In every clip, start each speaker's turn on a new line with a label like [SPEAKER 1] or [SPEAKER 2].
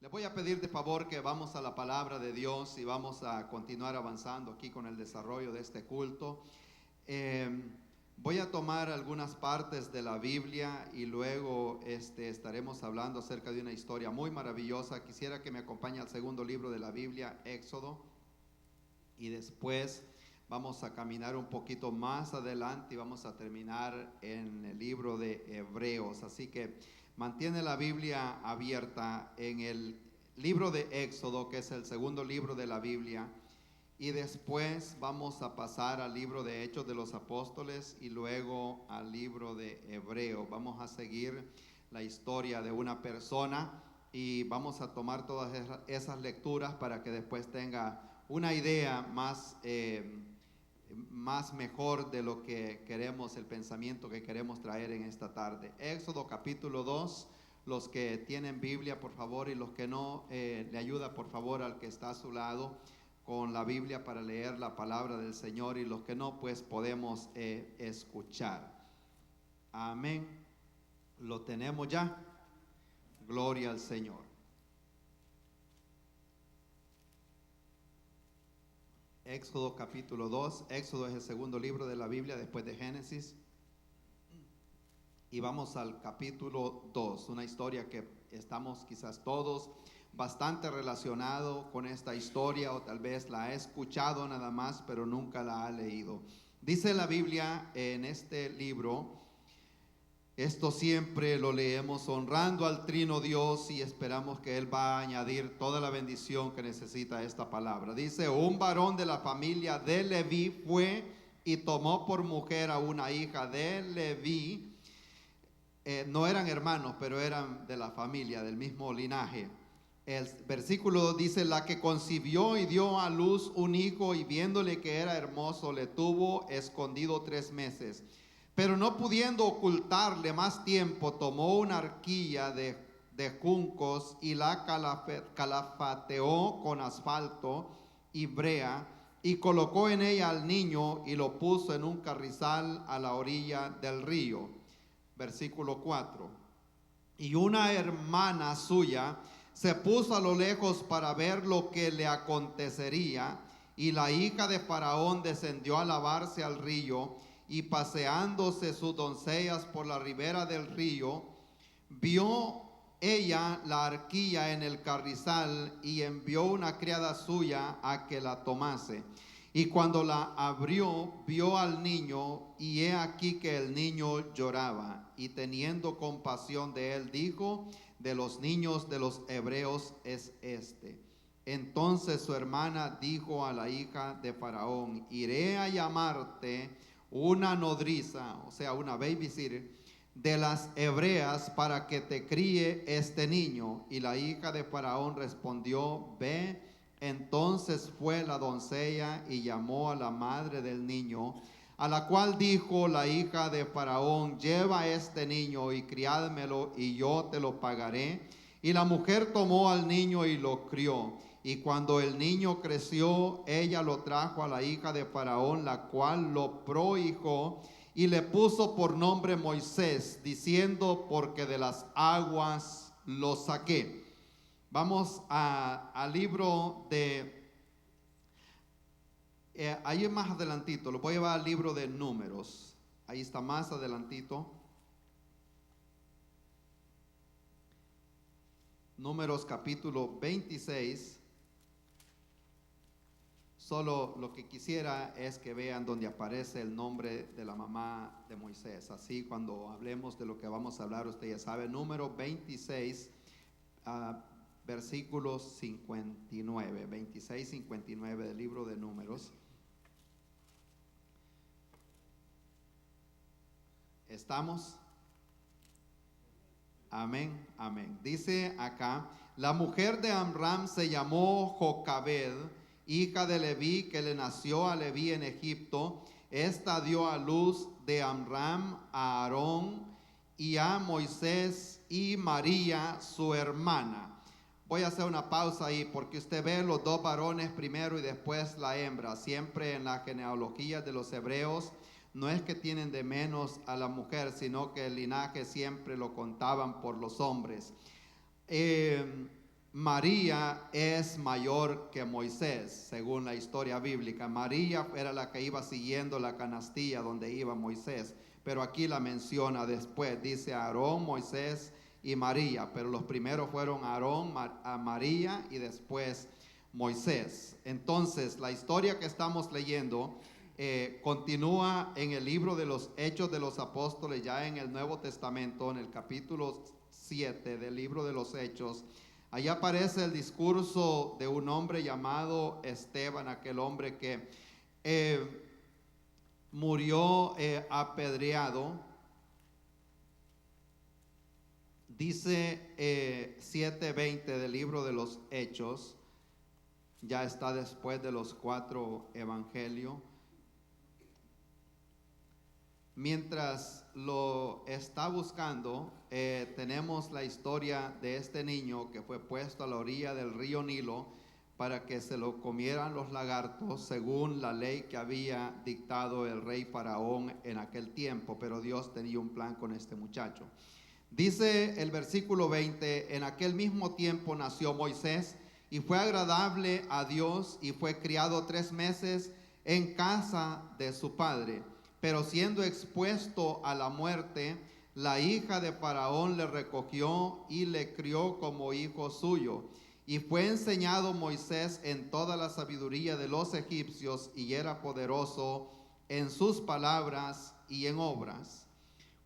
[SPEAKER 1] Les voy a pedir de favor que vamos a la palabra de Dios y vamos a continuar avanzando aquí con el desarrollo de este culto. Voy a tomar algunas partes de la Biblia y luego estaremos hablando acerca de una historia muy maravillosa. Quisiera que me acompañe al segundo libro de la Biblia, Éxodo, y después vamos a caminar un poquito más adelante y vamos a terminar en el libro de Hebreos. Así que mantiene la Biblia abierta en el libro de Éxodo, que es el segundo libro de la Biblia, y después vamos a pasar al libro de Hechos de los Apóstoles y luego al libro de Hebreos. Vamos a seguir la historia de una persona y vamos a tomar todas esas lecturas para que después tenga una idea más mejor de lo que queremos, el pensamiento que queremos traer en esta tarde. Éxodo capítulo 2, los que tienen Biblia, por favor, y los que no, le ayuda por favor al que está a su lado con la Biblia para leer la palabra del Señor, y los que no, pues podemos escuchar. Amén. Lo tenemos ya. Gloria al Señor. Éxodo capítulo 2. Éxodo es el segundo libro de la Biblia después de Génesis. Y vamos al capítulo 2, una historia que estamos quizás todos bastante relacionados con esta historia, o tal vez la ha escuchado nada más, pero nunca la ha leído. Dice la Biblia en este libro: esto siempre lo leemos honrando al Trino Dios y esperamos que Él va a añadir toda la bendición que necesita esta palabra. Dice: un varón de la familia de Leví fue y tomó por mujer a una hija de Leví. No eran hermanos, pero eran de la familia, del mismo linaje. El versículo dice: la que concibió y dio a luz un hijo, y viéndole que era hermoso, le tuvo escondido 3 meses. Pero no pudiendo ocultarle más tiempo, tomó una arquilla de juncos y la calafateó con asfalto y brea, y colocó en ella al niño y lo puso en un carrizal a la orilla del río. Versículo 4. Y una hermana suya se puso a lo lejos para ver lo que le acontecería, y la hija de Faraón descendió a lavarse al río, y paseándose sus doncellas por la ribera del río, vio ella la arquilla en el carrizal, y envió una criada suya a que la tomase. Y cuando la abrió, vio al niño, y he aquí que el niño lloraba. Y teniendo compasión de él, dijo: de los niños de los hebreos es este. Entonces su hermana dijo a la hija de Faraón: iré a llamarte una nodriza, o sea, una babysitter, de las hebreas, para que te críe este niño. Y la hija de Faraón respondió: ve. Entonces fue la doncella y llamó a la madre del niño, a la cual dijo la hija de Faraón: lleva este niño y criádmelo, y yo te lo pagaré. Y la mujer tomó al niño y lo crió. Y cuando el niño creció, ella lo trajo a la hija de Faraón, la cual lo prohijó y le puso por nombre Moisés, diciendo: porque de las aguas lo saqué. Vamos al libro de, ahí más adelantito, lo voy a llevar al libro de Números. Ahí está más adelantito. Números capítulo 26. Solo lo que quisiera es que vean donde aparece el nombre de la mamá de Moisés. Así cuando hablemos de lo que vamos a hablar, usted ya sabe. Número 26, versículos 59, 26, 59 del libro de Números. ¿Estamos? Amén, amén. Dice acá: la mujer de Amram se llamó Jocabed, hija de Leví, que le nació a Leví en Egipto. Esta dio a luz de Amram a Aarón y a Moisés y María su hermana. Voy a hacer una pausa ahí, porque usted ve los 2 varones primero y después la hembra. Siempre en la genealogía de los hebreos no es que tienen de menos a la mujer, sino que el linaje siempre lo contaban por los hombres. María es mayor que Moisés, según la historia bíblica. María era la que iba siguiendo la canastilla donde iba Moisés, pero aquí la menciona después. Dice Aarón, Moisés y María, pero los primeros fueron Aarón, María y después Moisés. Entonces, la historia que estamos leyendo continúa en el libro de los Hechos de los Apóstoles, ya en el Nuevo Testamento, en el capítulo 7 del libro de los Hechos. Allá aparece el discurso de un hombre llamado Esteban, aquel hombre que murió apedreado. Dice 7:20 del libro de los Hechos, ya está después de los 4 evangelios. Mientras lo está buscando, tenemos la historia de este niño que fue puesto a la orilla del río Nilo para que se lo comieran los lagartos, según la ley que había dictado el rey Faraón en aquel tiempo, pero Dios tenía un plan con este muchacho. Dice el versículo 20, en aquel mismo tiempo nació Moisés y fue agradable a Dios y fue criado 3 meses en casa de su padre. Pero siendo expuesto a la muerte, la hija de Faraón le recogió y le crió como hijo suyo. Y fue enseñado Moisés en toda la sabiduría de los egipcios y era poderoso en sus palabras y en obras.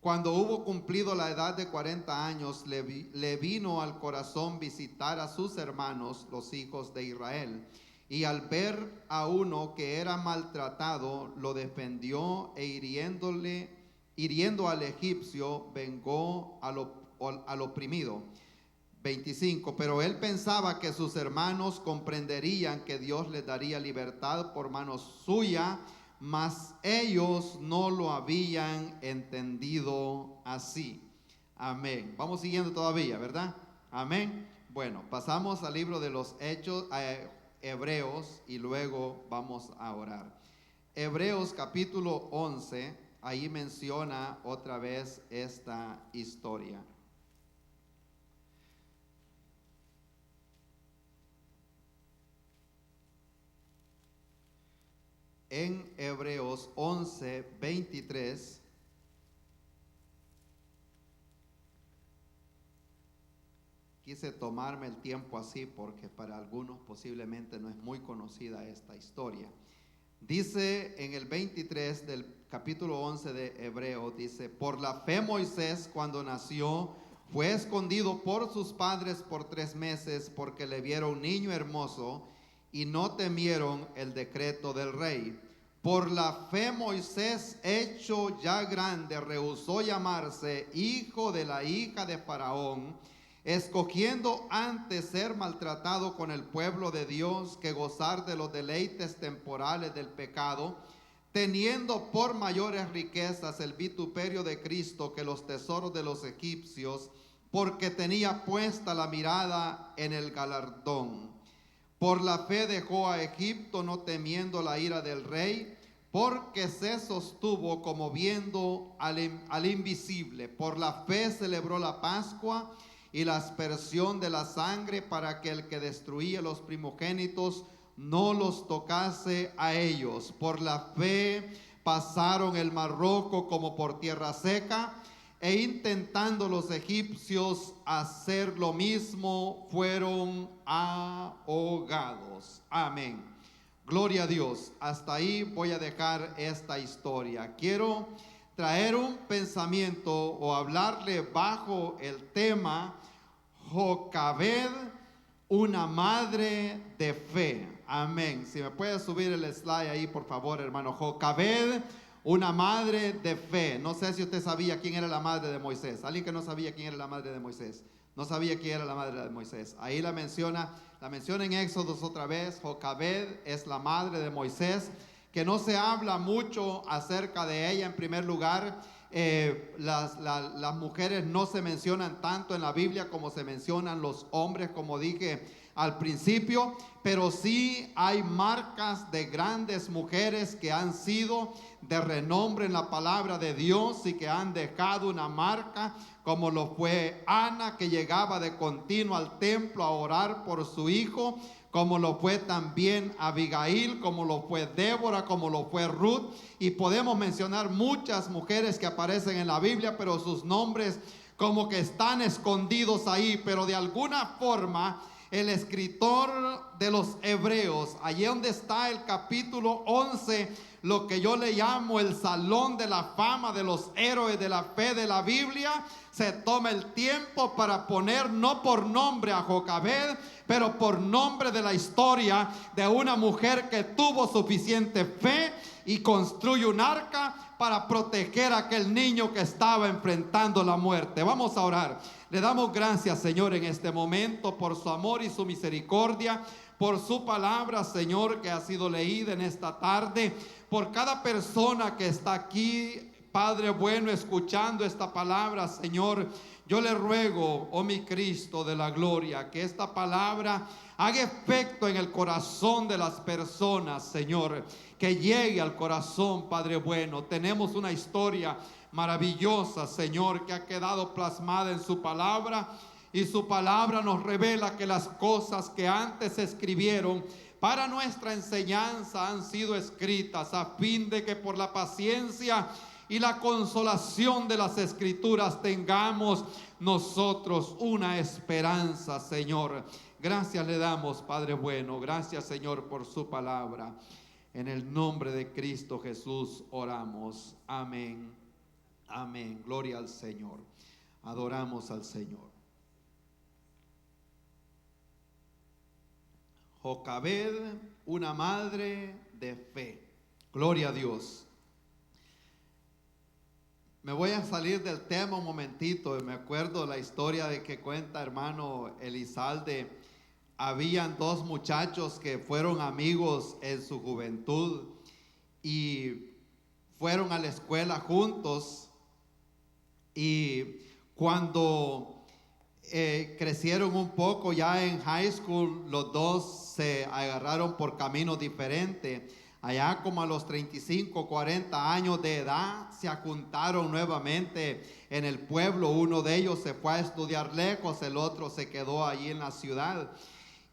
[SPEAKER 1] Cuando hubo cumplido la edad de 40 años, le vino al corazón visitar a sus hermanos, los hijos de Israel. Y al ver a uno que era maltratado, lo defendió e hiriendo al egipcio, vengó al oprimido. 25. Pero él pensaba que sus hermanos comprenderían que Dios les daría libertad por mano suya, mas ellos no lo habían entendido así. Amén. Vamos siguiendo todavía, ¿verdad? Amén. Bueno, pasamos al libro de los Hechos, Hebreos, y luego vamos a orar. Hebreos capítulo 11, ahí menciona otra vez esta historia. En Hebreos 11, 23, quise tomarme el tiempo así porque para algunos posiblemente no es muy conocida esta historia. Dice en el 23 del capítulo 11 de Hebreos, dice, por la fe Moisés cuando nació fue escondido por sus padres por 3 meses porque le vieron niño hermoso y no temieron el decreto del rey. Por la fe Moisés, hecho ya grande, rehusó llamarse hijo de la hija de Faraón, escogiendo antes ser maltratado con el pueblo de Dios que gozar de los deleites temporales del pecado, teniendo por mayores riquezas el vituperio de Cristo que los tesoros de los egipcios, porque tenía puesta la mirada en el galardón. Por la fe dejó a Egipto, no temiendo la ira del rey, porque se sostuvo como viendo al invisible. Por la fe celebró la Pascua y la aspersión de la sangre, para que el que destruía los primogénitos no los tocase a ellos. Por la fe pasaron el Mar Rojo como por tierra seca, e intentando los egipcios hacer lo mismo, fueron ahogados. Amén. Gloria a Dios. Hasta ahí voy a dejar esta historia. Quiero traer un pensamiento o hablarle bajo el tema Jocabed, una madre de fe. Amén. Si me puede subir el slide ahí, por favor, hermano. Jocabed, una madre de fe. No sé si usted sabía quién era la madre de Moisés. Alguien que no sabía quién era la madre de Moisés. No sabía quién era la madre de Moisés. Ahí la menciona en Éxodos otra vez. Jocabed es la madre de Moisés, que no se habla mucho acerca de ella. En primer lugar, las mujeres no se mencionan tanto en la Biblia como se mencionan los hombres. Como dije al principio, pero sí hay marcas de grandes mujeres que han sido de renombre en la palabra de Dios y que han dejado una marca, como lo fue Ana, que llegaba de continuo al templo a orar por su hijo, como lo fue también Abigail, como lo fue Débora, como lo fue Ruth, y podemos mencionar muchas mujeres que aparecen en la Biblia, pero sus nombres como que están escondidos ahí, pero de alguna forma el escritor de los Hebreos, allí donde está el capítulo 11, lo que yo le llamo el salón de la fama de los héroes de la fe de la Biblia, se toma el tiempo para poner no por nombre a Jocabed, pero por nombre de la historia de una mujer que tuvo suficiente fe y construye un arca para proteger a aquel niño que estaba enfrentando la muerte. Vamos a orar. Le damos gracias, Señor, en este momento por su amor y su misericordia, por su palabra, Señor, que ha sido leída en esta tarde, por cada persona que está aquí, Padre bueno, escuchando esta palabra, Señor. Yo le ruego, oh mi Cristo de la gloria, que esta palabra haga efecto en el corazón de las personas, Señor, que llegue al corazón, Padre bueno. Tenemos una historia maravillosa, Señor, que ha quedado plasmada en su palabra, y su palabra nos revela que las cosas que antes se escribieron para nuestra enseñanza han sido escritas a fin de que por la paciencia y la consolación de las Escrituras tengamos nosotros una esperanza, Señor. Gracias le damos, Padre bueno. Gracias, Señor, por su palabra. En el nombre de Cristo Jesús oramos. Amén. Amén. Gloria al Señor. Adoramos al Señor. Jocabed, una madre de fe. Gloria a Dios. Me voy a salir del tema un momentito. Me acuerdo la historia de que cuenta hermano Elizalde. Habían dos muchachos que fueron amigos en su juventud y fueron a la escuela juntos, y cuando crecieron un poco ya en high school, los dos se agarraron por caminos diferentes. Allá como a los 35, 40 años de edad se juntaron nuevamente en el pueblo. Uno de ellos se fue a estudiar lejos, el otro se quedó allí en la ciudad.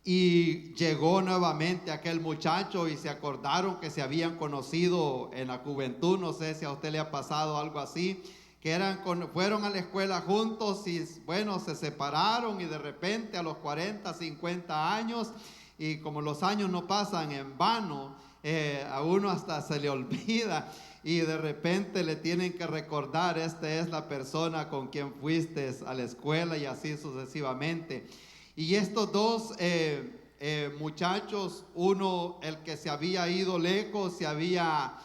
[SPEAKER 1] Y llegó nuevamente aquel muchacho y se acordaron que se habían conocido en la juventud. No sé si a usted le ha pasado algo así, que fueron a la escuela juntos y bueno, se separaron, y de repente a los 40, 50 años, y como los años no pasan en vano, a uno hasta se le olvida y de repente le tienen que recordar: esta es la persona con quien fuiste a la escuela, y así sucesivamente. Y estos dos muchachos, uno, el que se había ido lejos, se había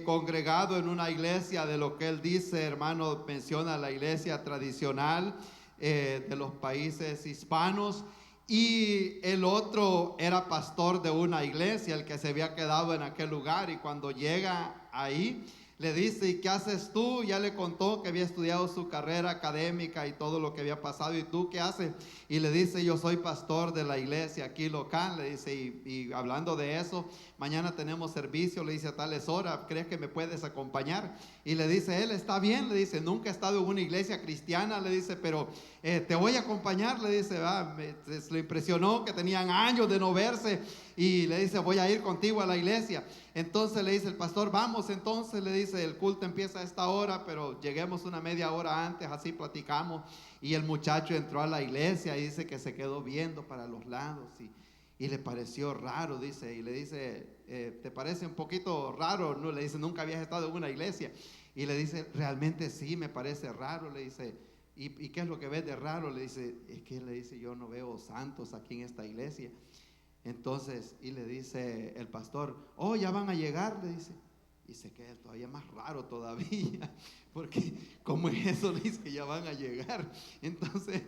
[SPEAKER 1] congregado en una iglesia de lo que él dice, hermano, menciona la iglesia tradicional de los países hispanos, y el otro era pastor de una iglesia, el que se había quedado en aquel lugar. Y cuando llega ahí, le dice: ¿y qué haces tú? Ya le contó que había estudiado su carrera académica y todo lo que había pasado. ¿Y tú qué haces? Y le dice: yo soy pastor de la iglesia aquí local. Le dice, y hablando de eso, mañana tenemos servicio, le dice, a tales horas, ¿crees que me puedes acompañar? Y le dice él: está bien, le dice, nunca he estado en una iglesia cristiana, le dice, pero te voy a acompañar, le dice. Le impresionó que tenían años de no verse, y le dice: voy a ir contigo a la iglesia. Entonces le dice el pastor: vamos. Entonces le dice: el culto empieza a esta hora, pero lleguemos una media hora antes, así platicamos. Y el muchacho entró a la iglesia y dice que se quedó viendo para los lados y le pareció raro, dice. Y le dice: ¿te parece un poquito raro? No, le dice: nunca habías estado en una iglesia. Y le dice: realmente sí, me parece raro. Le dice: ¿y qué es lo que ves de raro? Le dice: es que, le dice, yo no veo santos aquí en esta iglesia. Entonces, y le dice el pastor: oh, ya van a llegar, le dice. Y se queda todavía más raro todavía, porque ¿cómo es eso? Le dice que ya van a llegar. Entonces,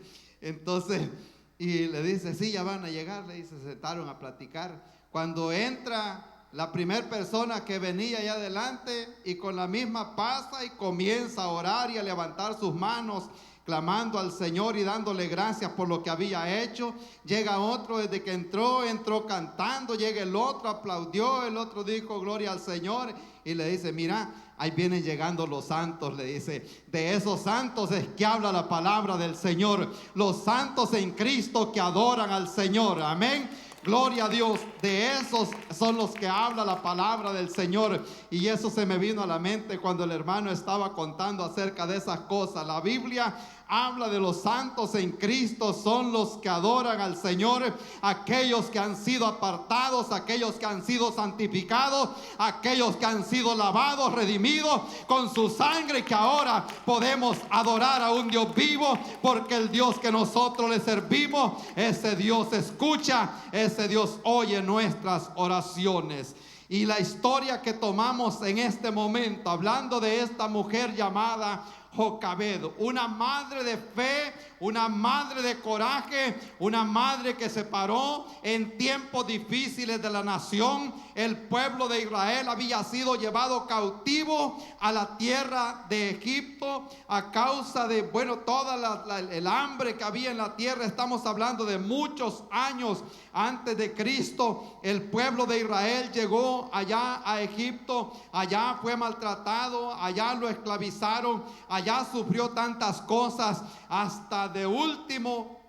[SPEAKER 1] y le dice: sí, ya van a llegar, le dice. Se sentaron a platicar. Cuando entra La primera persona que venía allá adelante y con la misma pasa y comienza a orar y a levantar sus manos, clamando al Señor y dándole gracias por lo que había hecho. Llega otro, desde que entró cantando. Llega el otro, aplaudió. El otro dijo gloria al Señor y le dice: mira, ahí vienen llegando los santos. Le dice: de esos santos es que habla la palabra del Señor. Los santos en Cristo que adoran al Señor. Amén. Gloria a Dios, de esos son los que habla la palabra del Señor. Y eso se me vino a la mente cuando el hermano estaba contando acerca de esas cosas. La Biblia habla de los santos en Cristo, son los que adoran al Señor, aquellos que han sido apartados, aquellos que han sido santificados, aquellos que han sido lavados, redimidos con su sangre, que ahora podemos adorar a un Dios vivo, porque el Dios que nosotros le servimos, ese Dios escucha, ese Dios oye nuestras oraciones. Y la historia que tomamos en este momento, hablando de esta mujer llamada Jocabed, una madre de fe, una madre de coraje, una madre que se paró en tiempos difíciles de la nación. El pueblo de Israel había sido llevado cautivo a la tierra de Egipto a causa de, toda el hambre que había en la tierra. Estamos hablando de muchos años antes de Cristo. El pueblo de Israel llegó allá a Egipto, allá fue maltratado, allá lo esclavizaron, allá sufrió tantas cosas, hasta de último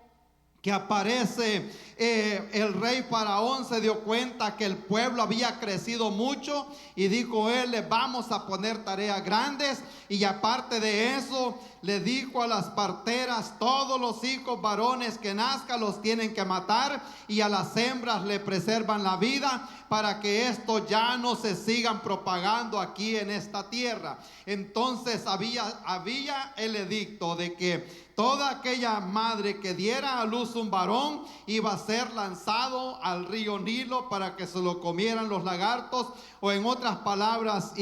[SPEAKER 1] que aparece el rey Faraón. Se dio cuenta que el pueblo había crecido mucho y dijo él: le vamos a poner tareas grandes. Y aparte de eso, le dijo a las parteras: todos los hijos varones que nazcan los tienen que matar, y a las hembras le preservan la vida, para que esto ya no se sigan propagando aquí en esta tierra. Entonces había el edicto de que toda aquella madre que diera a luz un varón iba a ser lanzado al río Nilo para que se lo comieran los lagartos, o en otras palabras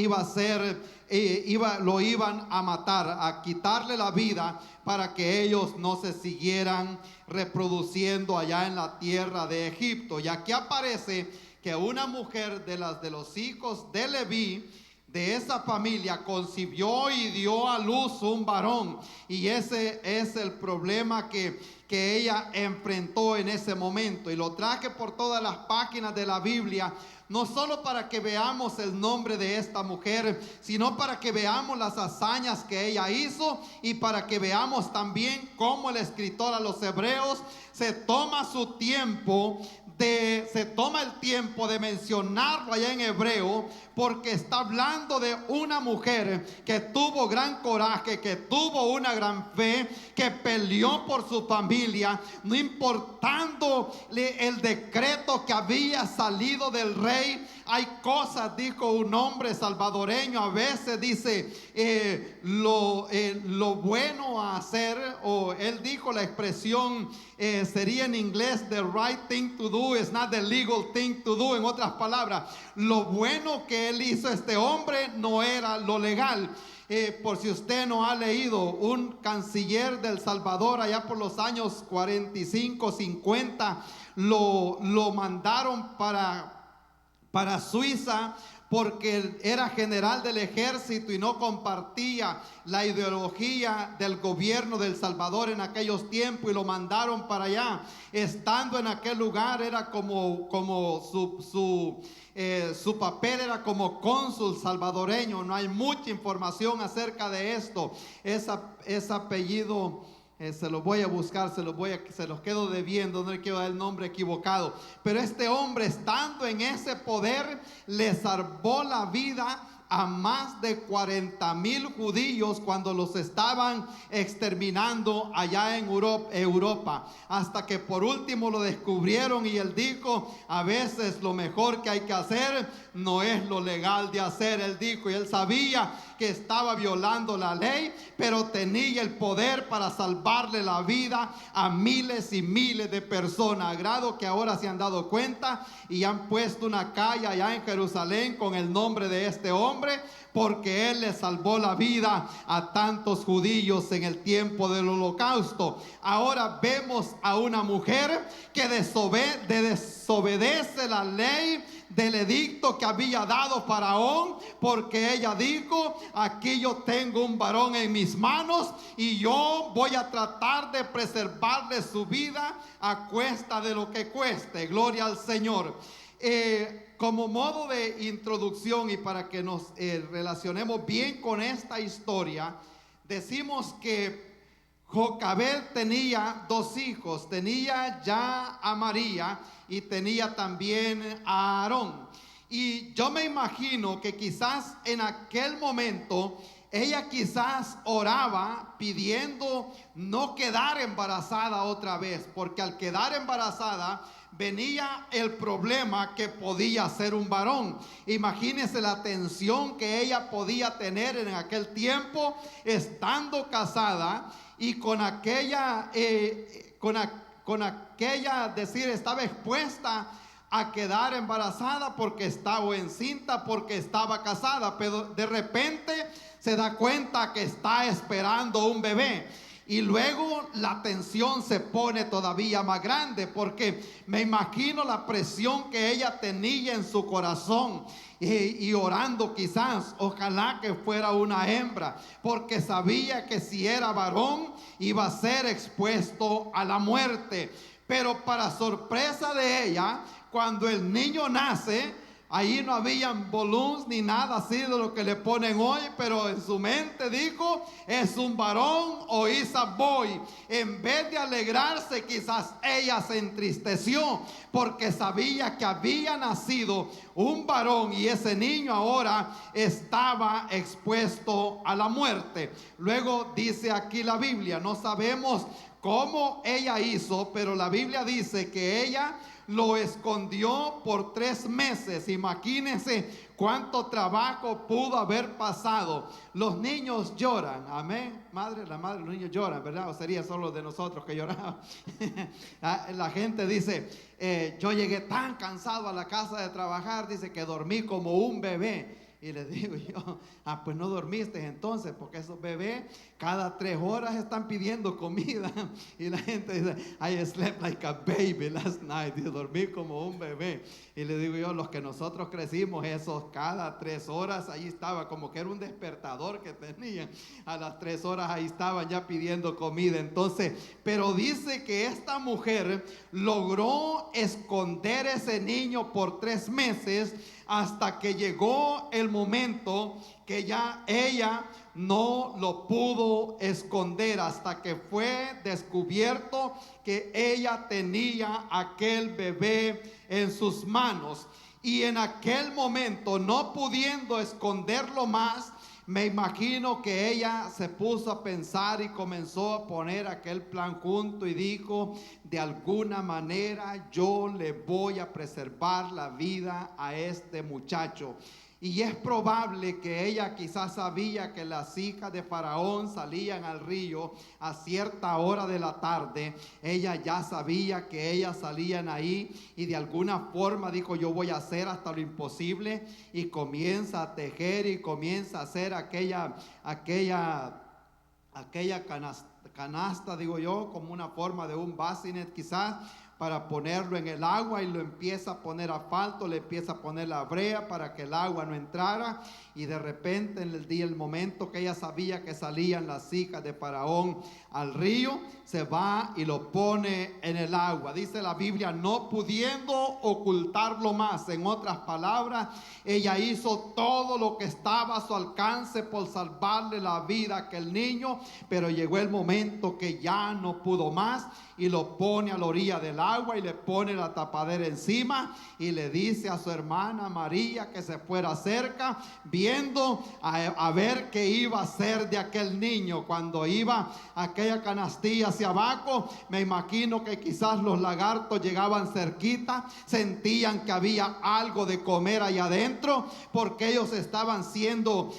[SPEAKER 1] lo iban a matar, a quitarle la vida, para que ellos no se siguieran reproduciendo allá en la tierra de Egipto. Y aquí aparece que una mujer de los hijos de Leví, de esa familia, concibió y dio a luz un varón. Y ese es el problema que ella enfrentó en ese momento. Y lo traje por todas las páginas de la Biblia, no solo para que veamos el nombre de esta mujer, sino para que veamos las hazañas que ella hizo, y para que veamos también cómo el escritor a los Hebreos se toma el tiempo de mencionarlo allá en hebreo, porque está hablando de una mujer que tuvo gran coraje, que tuvo una gran fe, que peleó por su familia, no importando el decreto que había salido del rey. Hay cosas, dijo un hombre salvadoreño, a veces dice lo bueno a hacer, o él dijo la expresión, sería en inglés: the right thing to do is not the legal thing to do. En otras palabras, lo bueno que él hizo este hombre no era lo legal. Por si usted no ha leído, un canciller del Salvador allá por los años 45, 50, lo mandaron para Suiza, porque era general del ejército y no compartía la ideología del gobierno del Salvador en aquellos tiempos, y lo mandaron para allá. Estando en aquel lugar, era como su papel era como cónsul salvadoreño. No hay mucha información acerca de esto. Ese apellido se los voy a buscar, se los quedo debiendo, no le quiero dar el nombre equivocado. Pero este hombre, estando en ese poder, le salvó la vida a más de 40,000 judíos cuando los estaban exterminando allá en Europa, hasta que por último lo descubrieron, y él dijo: a veces lo mejor que hay que hacer no es lo legal de hacer. Él dijo, y él sabía que estaba violando la ley, pero tenía el poder para salvarle la vida a miles y miles de personas, a grado que ahora se han dado cuenta y han puesto una calle allá en Jerusalén con el nombre de este hombre, porque Él le salvó la vida a tantos judíos en el tiempo del holocausto. Ahora vemos a una mujer que desobedece la ley del edicto que había dado Faraón, porque ella dijo: aquí yo tengo un varón en mis manos y yo voy a tratar de preservarle su vida a cuesta de lo que cueste. Gloria al Señor. Como modo de introducción y para que nos relacionemos bien con esta historia, decimos que Jocabed tenía dos hijos. Tenía ya a María y tenía también a Aarón. Y yo me imagino que quizás en aquel momento ella quizás oraba pidiendo no quedar embarazada otra vez, porque al quedar embarazada venía el problema que podía ser un varón. Imagínense la tensión que ella podía tener en aquel tiempo, estando casada y con aquella, decir, estaba expuesta a quedar embarazada porque estaba encinta, porque estaba casada, pero de repente se da cuenta que está esperando un bebé. Y luego la tensión se pone todavía más grande, porque me imagino la presión que ella tenía en su corazón y orando quizás, ojalá que fuera una hembra, porque sabía que si era varón iba a ser expuesto a la muerte. Pero para sorpresa de ella, cuando el niño nace, ahí no habían balloons ni nada así de lo que le ponen hoy, pero en su mente dijo: es un varón o is a boy. En vez de alegrarse, quizás ella se entristeció porque sabía que había nacido un varón y ese niño ahora estaba expuesto a la muerte. Luego dice aquí la Biblia, no sabemos cómo ella hizo, pero la Biblia dice que ella lo escondió por 3 meses. Imagínense cuánto trabajo pudo haber pasado. Los niños lloran, amén. La madre, los niños lloran, ¿verdad? O sería solo de nosotros que lloraban. La gente dice: yo llegué tan cansado a la casa de trabajar, dice, que dormí como un bebé. Y le digo yo: pues no dormiste entonces, porque esos bebés cada 3 horas están pidiendo comida. Y la gente dice: I slept like a baby last night. Y dormí como un bebé. Y le digo yo: los que nosotros crecimos, esos cada 3 horas, ahí estaba, como que era un despertador que tenían. A las 3 horas ahí estaban ya pidiendo comida. Entonces, pero dice que esta mujer logró esconder ese niño por 3 meses, hasta que llegó el momento que ya ella no lo pudo esconder, hasta que fue descubierto que ella tenía aquel bebé en sus manos. Y en aquel momento, no pudiendo esconderlo más, me imagino que ella se puso a pensar y comenzó a poner aquel plan junto y dijo: de alguna manera yo le voy a preservar la vida a este muchacho. Y es probable que ella quizás sabía que las hijas de Faraón salían al río a cierta hora de la tarde. Ella ya sabía que ellas salían ahí y de alguna forma dijo: yo voy a hacer hasta lo imposible, y comienza a tejer y comienza a hacer aquella canasta, digo yo, como una forma de un bassinet quizás, para ponerlo en el agua, y lo empieza a poner asfalto, le empieza a poner la brea para que el agua no entrara. Y de repente, en el momento que ella sabía que salían las hijas de Faraón al río, se va y lo pone en el agua. Dice la Biblia: no pudiendo ocultarlo más. En otras palabras, ella hizo todo lo que estaba a su alcance por salvarle la vida a aquel niño, pero llegó el momento que ya no pudo más, y lo pone a la orilla del agua y le pone la tapadera encima, y le dice a su hermana María que se fuera cerca, viendo a ver qué iba a hacer de aquel niño. Cuando iba aquella canastilla hacia abajo, me imagino que quizás los lagartos llegaban cerquita, sentían que había algo de comer allá adentro, porque ellos estaban siendo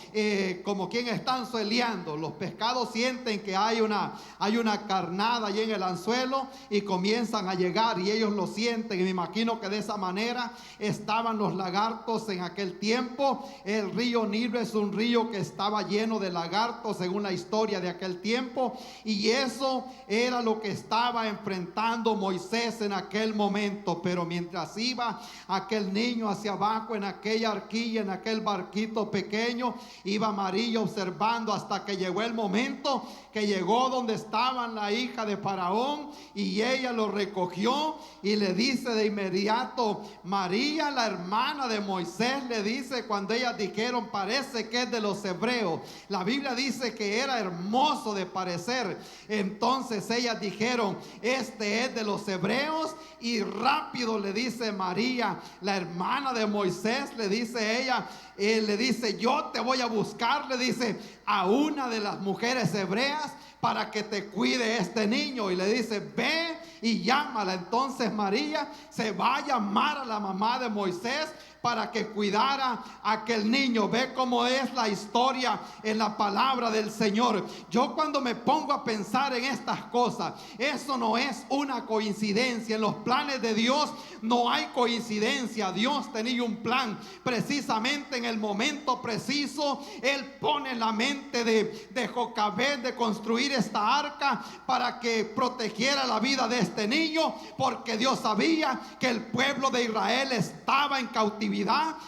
[SPEAKER 1] como quien están sueleando. Los pescados sienten que hay un hay una carnada ahí en el anzuelo y comienzan a llegar y ellos lo sienten. Y me imagino que de esa manera estaban los lagartos en aquel tiempo. El río Nilo es un río que estaba lleno de lagartos según la historia de aquel tiempo, y eso era lo que estaba enfrentando Moisés en aquel momento. Pero mientras iba aquel niño hacia abajo en aquella arquilla, en aquel barquito pequeño, iba María observando hasta que llegó el momento que llegó donde estaban la hija de Faraón, y ella lo recogió y le dice de inmediato, María, la hermana de Moisés, le dice cuando ellas dijeron, parece que es de los hebreos. La Biblia dice que era hermoso de parecer. Entonces ellas dijeron, este es de los hebreos, y rápido le dice María, la hermana de Moisés, le dice ella, le dice, yo te voy a buscar, le dice, a una de las mujeres hebreas para que te cuide este niño. Y le dice, ve y llámala. Entonces María se va a llamar a la mamá de Moisés para que cuidara a aquel niño. Ve cómo es la historia en la palabra del Señor. Yo cuando me pongo a pensar en estas cosas, eso no es una coincidencia. En los planes de Dios no hay coincidencia. Dios tenía un plan. Precisamente en el momento preciso, Él pone en la mente de Jocabed de construir esta arca para que protegiera la vida de este niño, porque Dios sabía que el pueblo de Israel estaba en cautividad,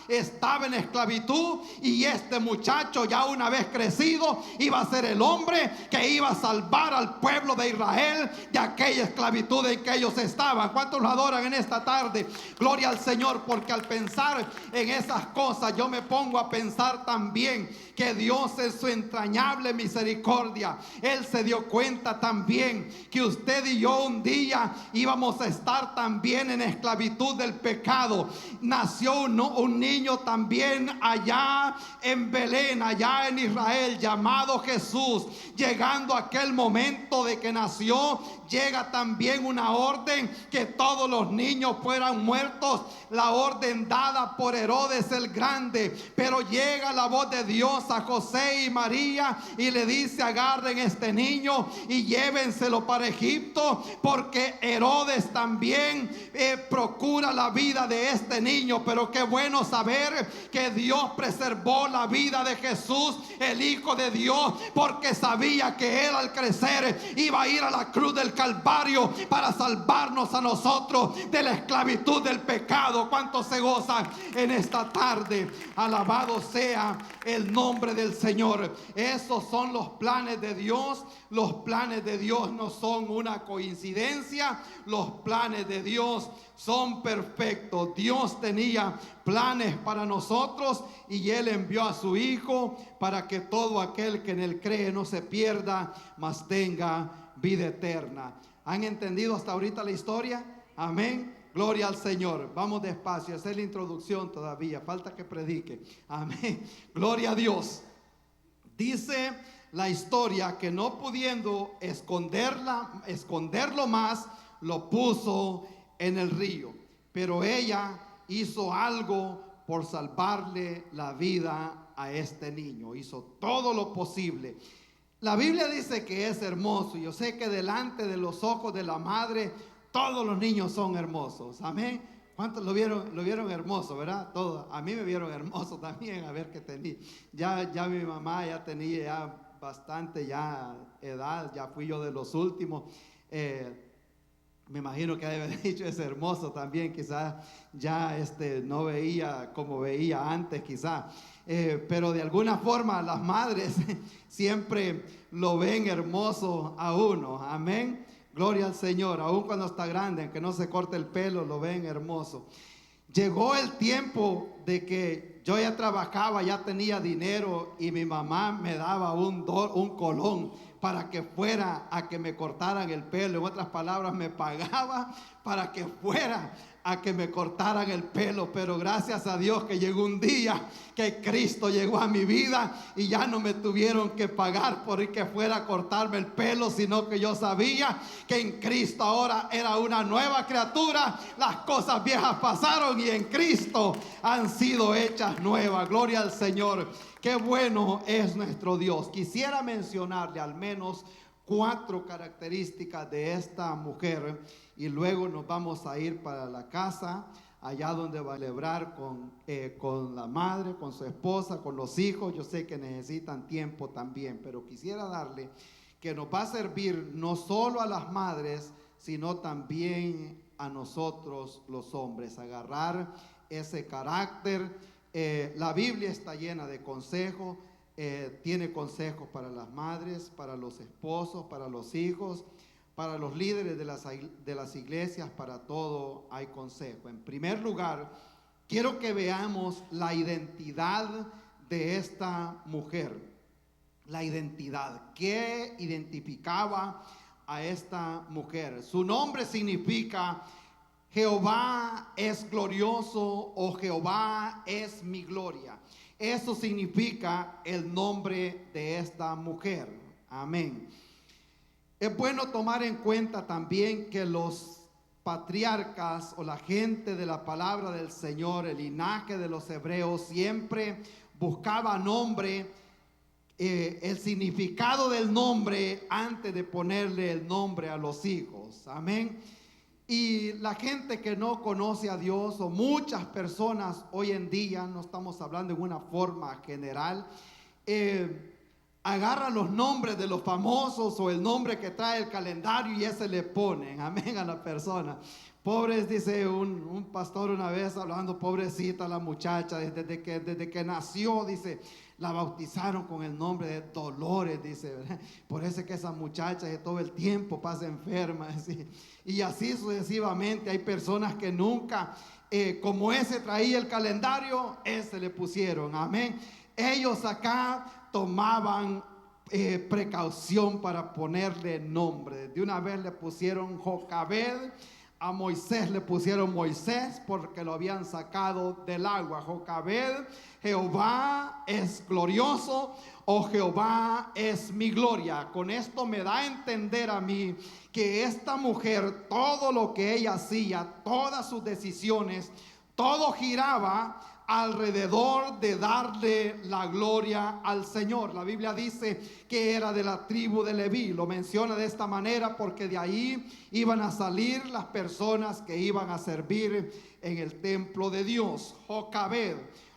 [SPEAKER 1] estaba en esclavitud, y este muchacho, ya una vez crecido, iba a ser el hombre que iba a salvar al pueblo de Israel de aquella esclavitud en que ellos estaban. ¿Cuántos lo adoran en esta tarde? Gloria al Señor, porque al pensar en esas cosas yo me pongo a pensar también que Dios en su entrañable misericordia, Él se dio cuenta también que usted y yo un día íbamos a estar también en esclavitud del pecado. Nació un niño también allá en Belén, allá en Israel, llamado Jesús. Llegando aquel momento de que nació, llega también una orden que todos los niños fueran muertos, la orden dada por Herodes el Grande. Pero llega la voz de Dios a José y María y le dice, agarren este niño y llévenselo para Egipto, porque Herodes también procura la vida de este niño. Pero qué bueno saber que Dios preservó la vida de Jesús, el Hijo de Dios, porque sabía que Él al crecer iba a ir a la cruz del Calvario para salvarnos a nosotros de la esclavitud del pecado. ¿Cuántos se gozan en esta tarde? Alabado sea el nombre del Señor. Esos son los planes de Dios. Los planes de Dios no son una coincidencia. Los planes de Dios son perfectos. Dios tenía planes para nosotros y Él envió a su Hijo para que todo aquel que en Él cree no se pierda, mas tenga vida eterna. ¿Han entendido hasta ahorita la historia? Amén. Gloria al Señor. Vamos despacio, hacer la introducción todavía. Falta que predique. Amén. Gloria a Dios. Dice la historia que no pudiendo esconderlo más, lo puso en el río. Pero ella hizo algo por salvarle la vida a este niño. Hizo todo lo posible. La Biblia dice que es hermoso. Yo sé que delante de los ojos de la madre todos los niños son hermosos. Amén. ¿Cuántos lo vieron hermoso, verdad? Todos. A mí me vieron hermoso también. A ver qué tenía. Ya mi mamá ya tenía ya bastante ya edad. Ya fui yo de los últimos. Me imagino que debe haber dicho es hermoso también. Quizás ya no veía como veía antes quizás. Pero de alguna forma las madres siempre lo ven hermoso a uno. Amén. Gloria al Señor. Aún cuando está grande, aunque no se corte el pelo, lo ven hermoso. Llegó el tiempo de que yo ya trabajaba, ya tenía dinero, y mi mamá me daba un colón para que fuera a que me cortaran el pelo. En otras palabras, me pagaba para que fuera a que me cortaran el pelo. Pero gracias a Dios que llegó un día que Cristo llegó a mi vida y ya no me tuvieron que pagar por ir que fuera a cortarme el pelo, sino que yo sabía que en Cristo ahora era una nueva criatura. Las cosas viejas pasaron y en Cristo han sido hechas nuevas. Gloria al Señor. Qué bueno es nuestro Dios. Quisiera mencionarle al menos 4 características de esta mujer y luego nos vamos a ir para la casa, allá donde va a celebrar con la madre, con su esposa, con los hijos. Yo sé que necesitan tiempo también, pero quisiera darle que nos va a servir no solo a las madres, sino también a nosotros los hombres, agarrar ese carácter. La Biblia está llena de consejos. Tiene consejos para las madres, para los esposos, para los hijos, para los líderes de las iglesias. Para todo hay consejo. En primer lugar, quiero que veamos la identidad de esta mujer. La identidad, ¿qué identificaba a esta mujer? Su nombre significa Jehová es glorioso o Jehová es mi gloria. Eso significa el nombre de esta mujer. Amén. Es bueno tomar en cuenta también que los patriarcas o la gente de la palabra del Señor, el linaje de los hebreos, siempre buscaba nombre, el significado del nombre antes de ponerle el nombre a los hijos. Amén. Y la gente que no conoce a Dios, o muchas personas hoy en día, no estamos hablando en una forma general, agarran los nombres de los famosos o el nombre que trae el calendario y ese le ponen, amén, a la persona. Pobres, dice un pastor una vez hablando, pobrecita la muchacha, desde que nació, dice, la bautizaron con el nombre de Dolores, dice, ¿verdad? Por eso es que esa muchacha de todo el tiempo pasa enferma, ¿sí? Y así sucesivamente. Hay personas que nunca, como ese traía el calendario, ese le pusieron, amén. Ellos acá tomaban precaución para ponerle nombre. De una vez le pusieron Jocabed. A Moisés le pusieron Moisés porque lo habían sacado del agua. Jocabed, Jehová es glorioso o Jehová es mi gloria. Con esto me da a entender a mí que esta mujer, todo lo que ella hacía, todas sus decisiones, todo giraba alrededor de darle la gloria al Señor. La Biblia dice que era de la tribu de Leví. Lo menciona de esta manera porque de ahí iban a salir las personas que iban a servir en el templo de Dios. Jocabed,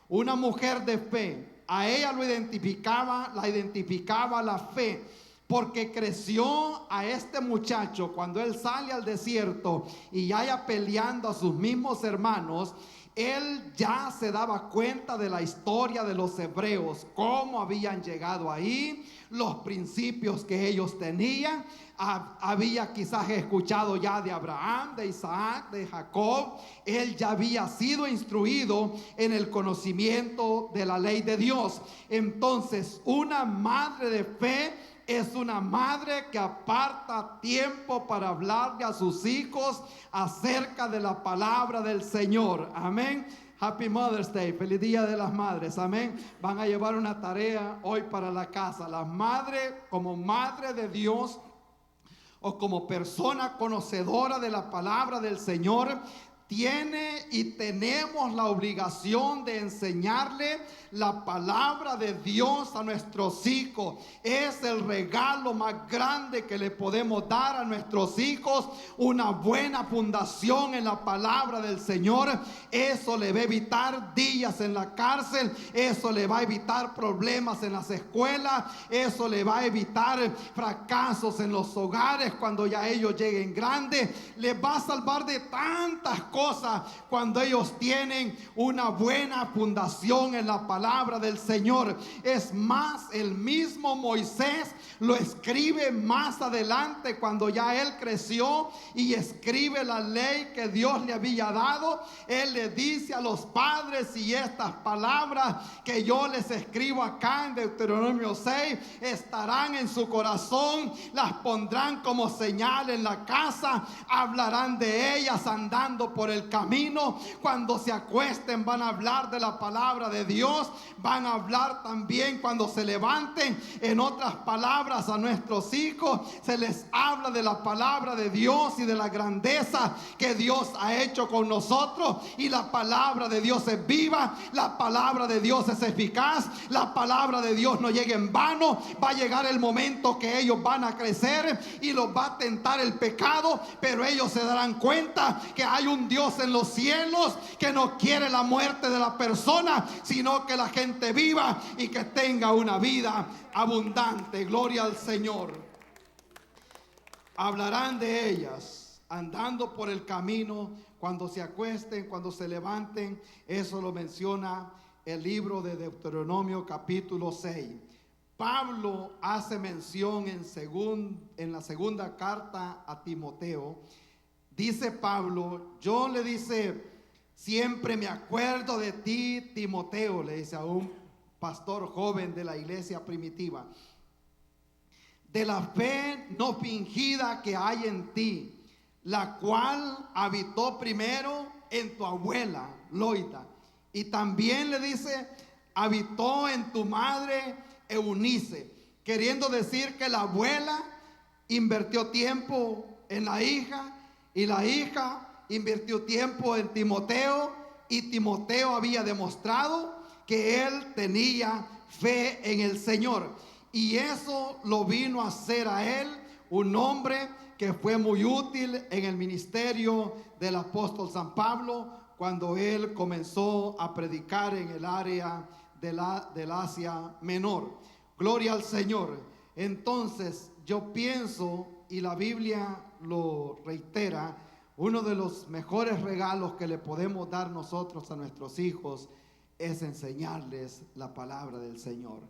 [SPEAKER 1] una mujer de fe. A ella la identificaba la fe, porque creció a este muchacho cuando él sale al desierto y haya peleando a sus mismos hermanos. Él ya se daba cuenta de la historia de los hebreos, cómo habían llegado ahí, los principios que ellos tenían. Había quizás escuchado ya de Abraham, de Isaac, de Jacob. Él ya había sido instruido en el conocimiento de la ley de Dios. Entonces, una madre de fe es una madre que aparta tiempo para hablarle a sus hijos acerca de la palabra del Señor. Amén. Happy Mother's Day. Feliz Día de las Madres. Amén. Van a llevar una tarea hoy para la casa. La madre, como madre de Dios o como persona conocedora de la palabra del Señor, tiene y tenemos la obligación de enseñarle la palabra de Dios a nuestros hijos. Es el regalo más grande que le podemos dar a nuestros hijos, una buena fundación en la palabra del Señor. Eso le va a evitar días en la cárcel, eso le va a evitar problemas en las escuelas, eso le va a evitar fracasos en los hogares cuando ya ellos lleguen grandes. Les va a salvar de tantas cosas cuando ellos tienen una buena fundación en la palabra del Señor. Es más, el mismo Moisés lo escribe más adelante cuando ya él creció y escribe la ley que Dios le había dado. Él le dice a los padres: y estas palabras que yo les escribo acá en Deuteronomio 6 estarán en su corazón, las pondrán como señal en la casa, hablarán de ellas andando por por el camino, cuando se acuesten van a hablar de la palabra de Dios, van a hablar también cuando se levanten. En otras palabras, a nuestros hijos se les habla de la palabra de Dios y de la grandeza que Dios ha hecho con nosotros. Y la palabra de Dios es viva, la palabra de Dios es eficaz, la palabra de Dios no llega en vano. Va a llegar el momento que ellos van a crecer y los va a tentar el pecado, pero ellos se darán cuenta que hay un Dios en los cielos que no quiere la muerte de la persona, sino que la gente viva y que tenga una vida abundante. Gloria al Señor. Hablarán de ellas andando por el camino, cuando se acuesten, cuando se levanten. Eso lo menciona el libro de Deuteronomio capítulo 6. Pablo hace mención en la segunda carta a Timoteo. Dice Pablo, yo le dice, siempre me acuerdo de ti, Timoteo, le dice a un pastor joven de la iglesia primitiva, de la fe no fingida que hay en ti, la cual habitó primero en tu abuela Loida, y también le dice, habitó en tu madre Eunice, queriendo decir que la abuela invirtió tiempo en la hija, y la hija invirtió tiempo en Timoteo, y Timoteo había demostrado que él tenía fe en el Señor, y eso lo vino a hacer a él un hombre que fue muy útil en el ministerio del apóstol San Pablo, cuando él comenzó a predicar en el área del Asia Menor. Gloria al Señor. Entonces yo pienso, y la Biblia lo reitera, uno de los mejores regalos que le podemos dar nosotros a nuestros hijos es enseñarles la palabra del Señor.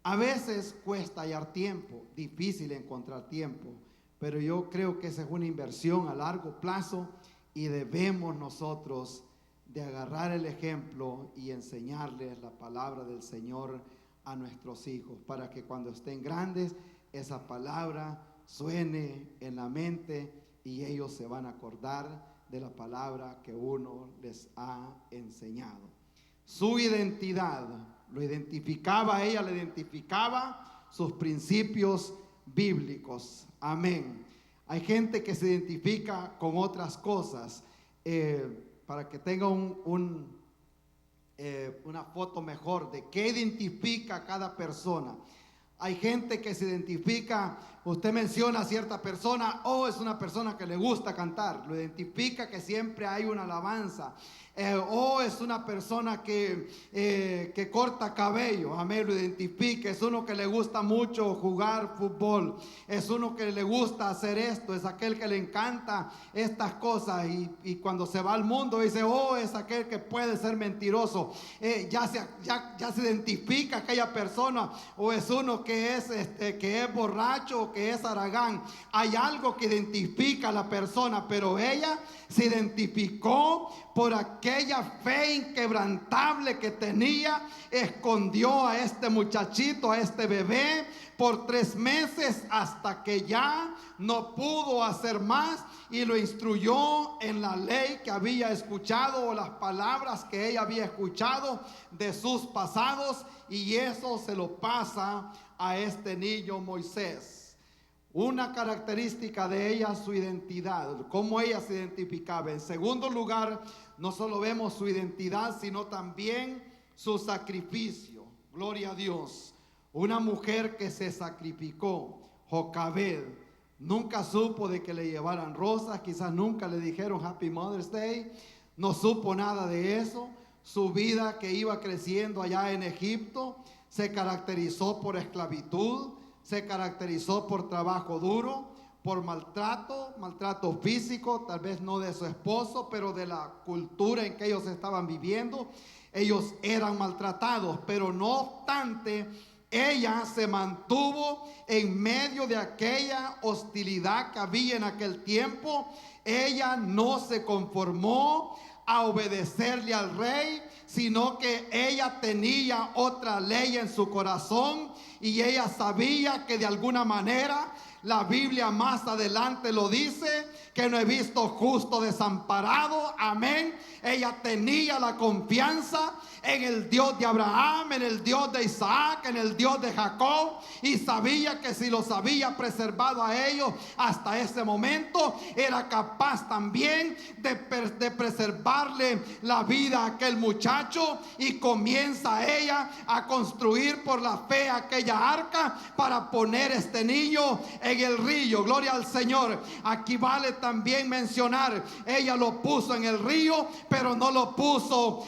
[SPEAKER 1] A veces cuesta hallar tiempo, difícil encontrar tiempo, pero yo creo que esa es una inversión a largo plazo, y debemos nosotros de agarrar el ejemplo y enseñarles la palabra del Señor a nuestros hijos, para que cuando estén grandes esa palabra suene en la ella y ellos se van a acordar de la palabra que uno les ha enseñado. Su identidad lo identificaba, ella le identificaba sus principios bíblicos. Amén. Hay gente que se identifica con otras cosas. Para que tenga una foto mejor de qué identifica a cada persona. Hay gente que se identifica, usted menciona a cierta persona, es una persona que le gusta cantar, lo identifica que siempre hay una alabanza. Es una persona que corta cabello, amén, lo identifica. Es uno que le gusta mucho jugar fútbol, es uno que le gusta hacer esto, es aquel que le encanta estas cosas, y cuando se va al mundo dice, es aquel que puede ser mentiroso. Ya se identifica aquella persona, o es uno que es borracho, o que es haragán. Hay algo que identifica a la persona, pero ella se identificó por aquella fe inquebrantable que tenía. Escondió a este muchachito, a este bebé, por 3 meses, hasta que ya no pudo hacer más, y lo instruyó en la ley que había escuchado, o las palabras que ella había escuchado de sus pasados, y eso se lo pasa a este niño Moisés. Una característica de ella, su identidad, cómo ella se identificaba. En segundo lugar, no solo vemos su identidad, sino también su sacrificio. Gloria a Dios. Una mujer que se sacrificó, Jocabed. Nunca supo de que le llevaran rosas, quizás nunca le dijeron Happy Mother's Day. No supo nada de eso. Su vida, que iba creciendo allá en Egipto, se caracterizó por esclavitud. Se caracterizó por trabajo duro, por maltrato físico, tal vez no de su esposo, pero de la cultura en que ellos estaban viviendo. Ellos eran maltratados, pero no obstante, ella se mantuvo en medio de aquella hostilidad que había en aquel tiempo. Ella no se conformó a obedecerle al rey, sino que ella tenía otra ley en su corazón, y ella sabía que de alguna manera La Biblia más adelante lo dice, que no he visto justo desamparado. Amén. Ella tenía la confianza en el Dios de Abraham, en el Dios de Isaac, en el Dios de Jacob, y sabía que si los había preservado a ellos hasta ese momento, era capaz también de preservarle la vida a aquel muchacho. Y comienza ella a construir por la fe aquella arca para poner este niño en el río. Gloria al Señor. Aquí vale también mencionar, ella lo puso en el río, pero no lo puso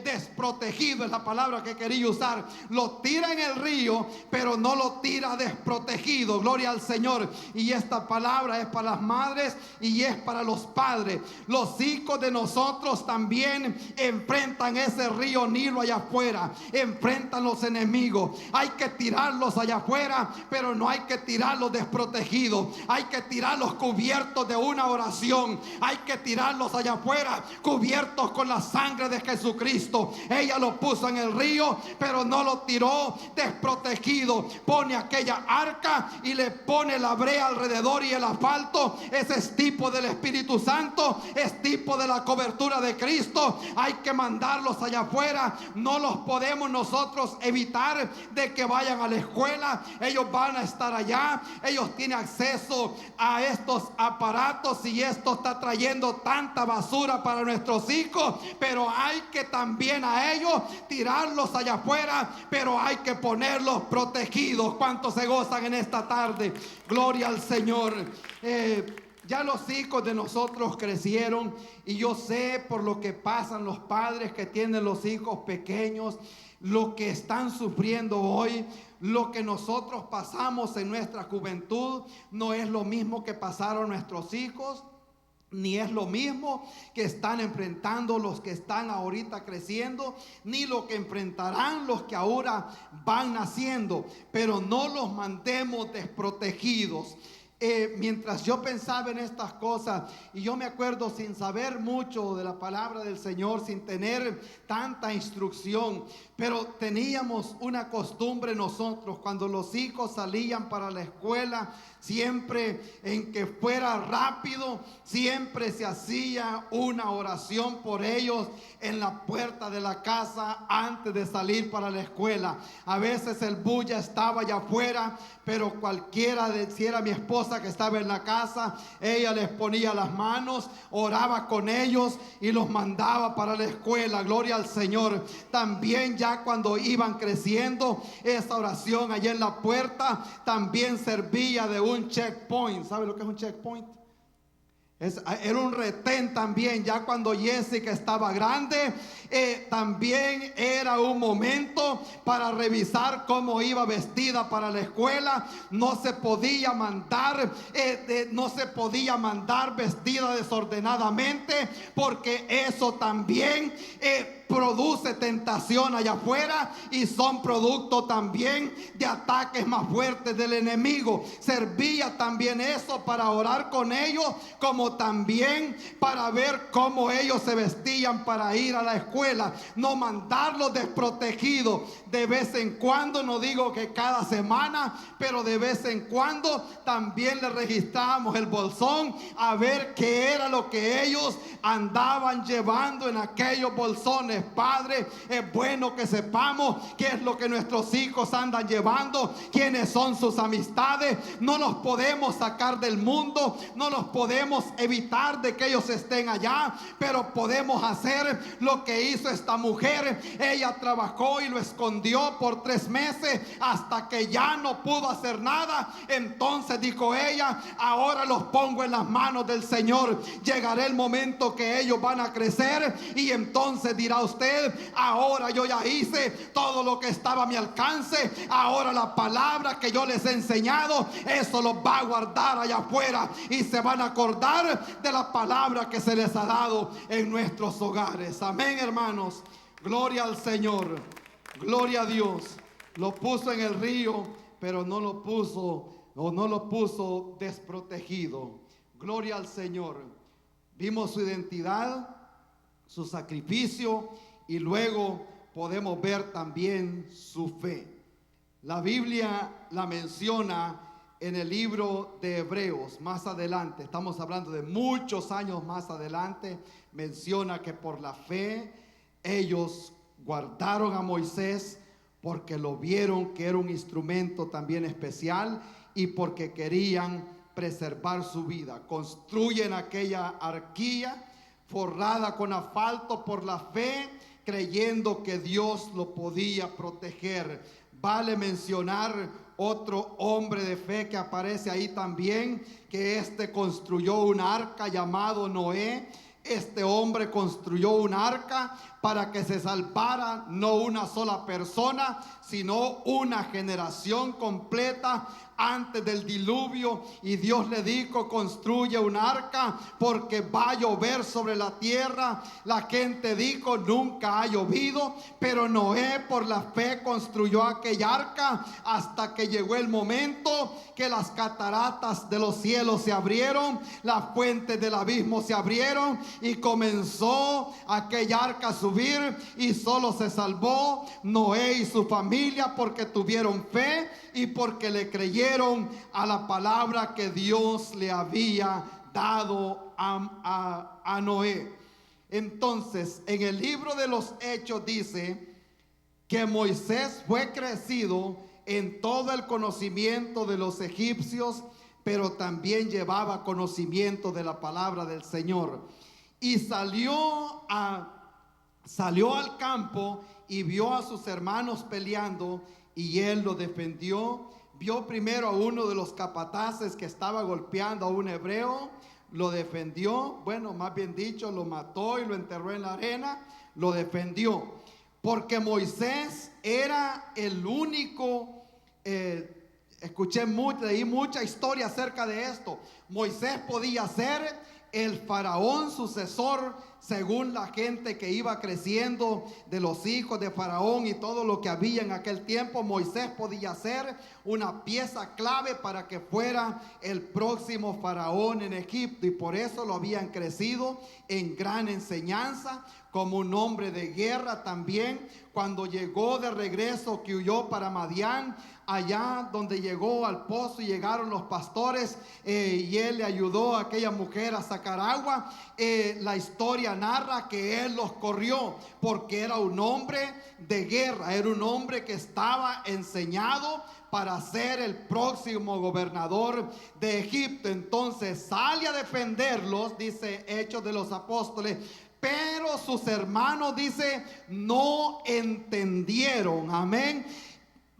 [SPEAKER 1] desprotegido, es la palabra que quería usar. Lo tira en el río, pero no lo tira desprotegido. Gloria al Señor. Y esta palabra es para las madres y es para los padres. Los hijos de nosotros también enfrentan ese río Nilo allá afuera, enfrentan los enemigos. Hay que tirarlos allá afuera, pero no hay que tirarlos desprotegidos. Hay que tirarlos cubiertos de una oración. Hay que tirarlos allá afuera cubiertos con la sangre de Jesucristo. Ella lo puso en el río, pero no lo tiró desprotegido. Pone aquella arca y le pone la brea alrededor y el asfalto. Ese es tipo del Espíritu Santo, es tipo de la cobertura de Cristo. Hay que mandarlos allá afuera. No los podemos nosotros evitar de que vayan a la escuela. Ellos van a estar allá. Ellos tienen acceso a estos aparatos y esto está trayendo tanta basura para nuestros hijos, pero hay que también a ellos tirarlos allá afuera, pero hay que ponerlos protegidos. ¿Cuántos se gozan en esta tarde? Gloria al Señor. Ya los hijos de nosotros crecieron y yo sé por lo que pasan los padres que tienen los hijos pequeños, lo que están sufriendo hoy. Lo que nosotros pasamos en nuestra juventud no es lo mismo que pasaron nuestros hijos, ni es lo mismo que están enfrentando los que están ahorita creciendo, ni lo que enfrentarán los que ahora van naciendo. Pero no los mandemos desprotegidos. Mientras yo pensaba en estas cosas, y yo me acuerdo sin saber mucho de la palabra del Señor, sin tener tanta instrucción, pero teníamos una costumbre nosotros, cuando los hijos salían para la escuela, siempre en que fuera rápido, siempre se hacía una oración por ellos en la puerta de la casa antes de salir para la escuela. A veces el bulla estaba allá afuera, pero cualquiera, si era mi esposa que estaba en la casa, ella les ponía las manos, oraba con ellos y los mandaba para la escuela. Gloria al Señor. También ya cuando iban creciendo, esa oración allá en la puerta también servía de un checkpoint. ¿Sabe lo que es un checkpoint? Era un retén también. Ya cuando Jessica estaba grande, también era un momento para revisar cómo iba vestida para la escuela. No se podía mandar vestida desordenadamente, porque eso también produce tentación allá afuera y son producto también de ataques más fuertes del enemigo. Servía también eso para orar con ellos, como también para ver cómo ellos se vestían para ir a la escuela. No mandarlos desprotegidos. De vez en cuando, no digo que cada semana, pero de vez en cuando también le registramos el bolsón a ver qué era lo que ellos andaban llevando en aquellos bolsones. Padre, es bueno que sepamos qué es lo que nuestros hijos andan llevando, quiénes son sus amistades. No los podemos sacar del mundo, no los podemos evitar de que ellos estén allá, pero podemos hacer lo que hizo esta mujer. Ella trabajó y lo escondió por 3 meses hasta que ya no pudo hacer nada. Entonces dijo ella: ahora los pongo en las manos del Señor. Llegará el momento que ellos van a crecer y entonces dirá usted: ahora yo ya hice todo lo que estaba a mi alcance. Ahora la palabra que yo les he enseñado, eso los va a guardar allá afuera y se van a acordar de la palabra que se les ha dado en nuestros hogares. Amén, hermanos. Gloria al Señor. Gloria a Dios. Lo puso en el río, pero no lo puso desprotegido. Gloria al Señor. Vimos su identidad, su sacrificio, y luego podemos ver también su fe. La Biblia la menciona en el libro de Hebreos, más adelante, estamos hablando de muchos años más adelante, menciona que por la fe ellos guardaron a Moisés porque lo vieron que era un instrumento también especial y porque querían preservar su vida. Construyen aquella arquilla forrada con asfalto por la fe, creyendo que Dios lo podía proteger. Vale mencionar otro hombre de fe que aparece ahí también, que construyó un arca llamado Noé. Este hombre construyó un arca para que se salvara no una sola persona, sino una generación completa antes del diluvio. Y Dios le dijo: construye un arca porque va a llover sobre la tierra. La gente dijo: nunca ha llovido, pero Noé por la fe construyó aquella arca hasta que llegó el momento que las cataratas de los cielos se abrieron, las fuentes del abismo se abrieron y comenzó aquella arca a subir, y solo se salvó Noé y su familia porque tuvieron fe y porque le creyeron a la palabra que Dios le había dado a Noé. Entonces, en el libro de los Hechos dice que Moisés fue crecido en todo el conocimiento de los egipcios, pero también llevaba conocimiento de la palabra del Señor. Y salió al campo y vio a sus hermanos peleando, y él lo defendió. Vio primero a uno de los capataces que estaba golpeando a un hebreo, lo defendió, bueno, más bien dicho, lo mató y lo enterró en la arena, lo defendió, porque Moisés era el único, leí mucha historia acerca de esto. Moisés podía ser el faraón sucesor, según la gente que iba creciendo de los hijos de Faraón y todo lo que había en aquel tiempo. Moisés podía ser una pieza clave para que fuera el próximo faraón en Egipto, y por eso lo habían crecido en gran enseñanza, como un hombre de guerra también. Cuando llegó de regreso, que huyó para Madián, allá donde llegó al pozo y llegaron los pastores, y él le ayudó a aquella mujer a sacar agua, la historia narra que él los corrió porque era un hombre de guerra, era un hombre que estaba enseñado para ser el próximo gobernador de Egipto. Entonces sale a defenderlos, dice Hechos de los Apóstoles, pero sus hermanos, dice, no entendieron. Amén.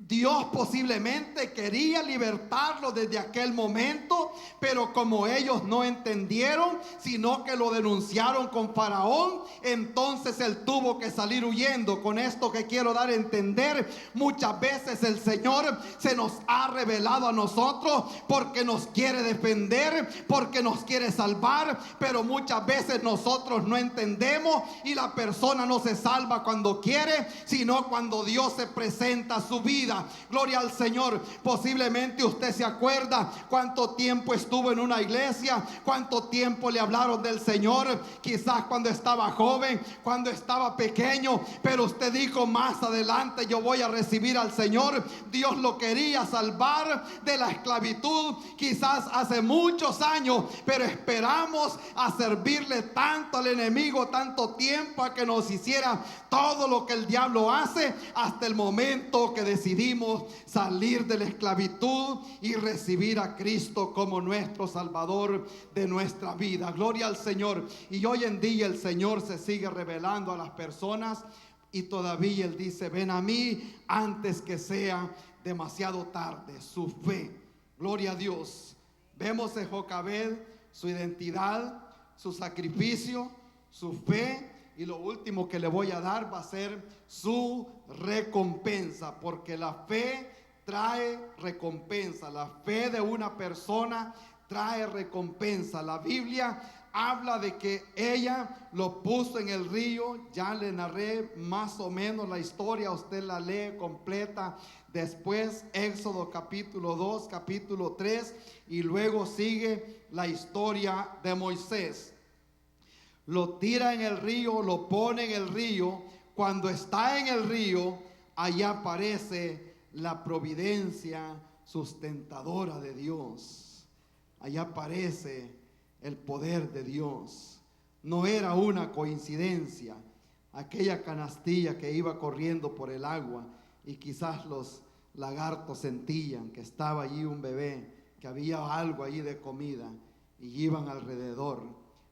[SPEAKER 1] Dios posiblemente quería libertarlo desde aquel momento, pero como ellos no entendieron, sino que lo denunciaron con Faraón, entonces él tuvo que salir huyendo. Con esto que quiero dar a entender, muchas veces el Señor se nos ha revelado a nosotros porque nos quiere defender, porque nos quiere salvar, pero muchas veces nosotros no entendemos, y la persona no se salva cuando quiere, sino cuando Dios se presenta a su vida. Gloria al Señor. Posiblemente usted se acuerda cuánto tiempo estuvo en una iglesia, cuánto tiempo le hablaron del Señor, quizás cuando estaba joven, cuando estaba pequeño, pero usted dijo: más adelante yo voy a recibir al Señor. Dios lo quería salvar de la esclavitud, quizás hace muchos años, pero esperamos a servirle tanto al enemigo, tanto tiempo, a que nos hiciera todo lo que el diablo hace, hasta el momento que decidimos salir de la esclavitud y recibir a Cristo como nuestro Salvador de nuestra vida. Gloria al Señor. Y hoy en día el Señor se sigue revelando a las personas, y todavía Él dice: ven a mí antes que sea demasiado tarde. Su fe. Gloria a Dios. Vemos en Jocabed su identidad, su sacrificio, su fe. Y lo último que le voy a dar va a ser su recompensa, porque la fe trae recompensa. La fe de una persona trae recompensa. La Biblia habla de que ella lo puso en el río. Ya le narré más o menos la historia, usted la lee completa después, Éxodo capítulo 2, capítulo 3, y luego sigue la historia de Moisés. Lo tira en el río, lo pone en el río. Cuando está en el río, allá aparece la providencia sustentadora de Dios. Allá aparece el poder de Dios. No era una coincidencia aquella canastilla que iba corriendo por el agua, y quizás los lagartos sentían que estaba allí un bebé, que había algo allí de comida, y iban alrededor.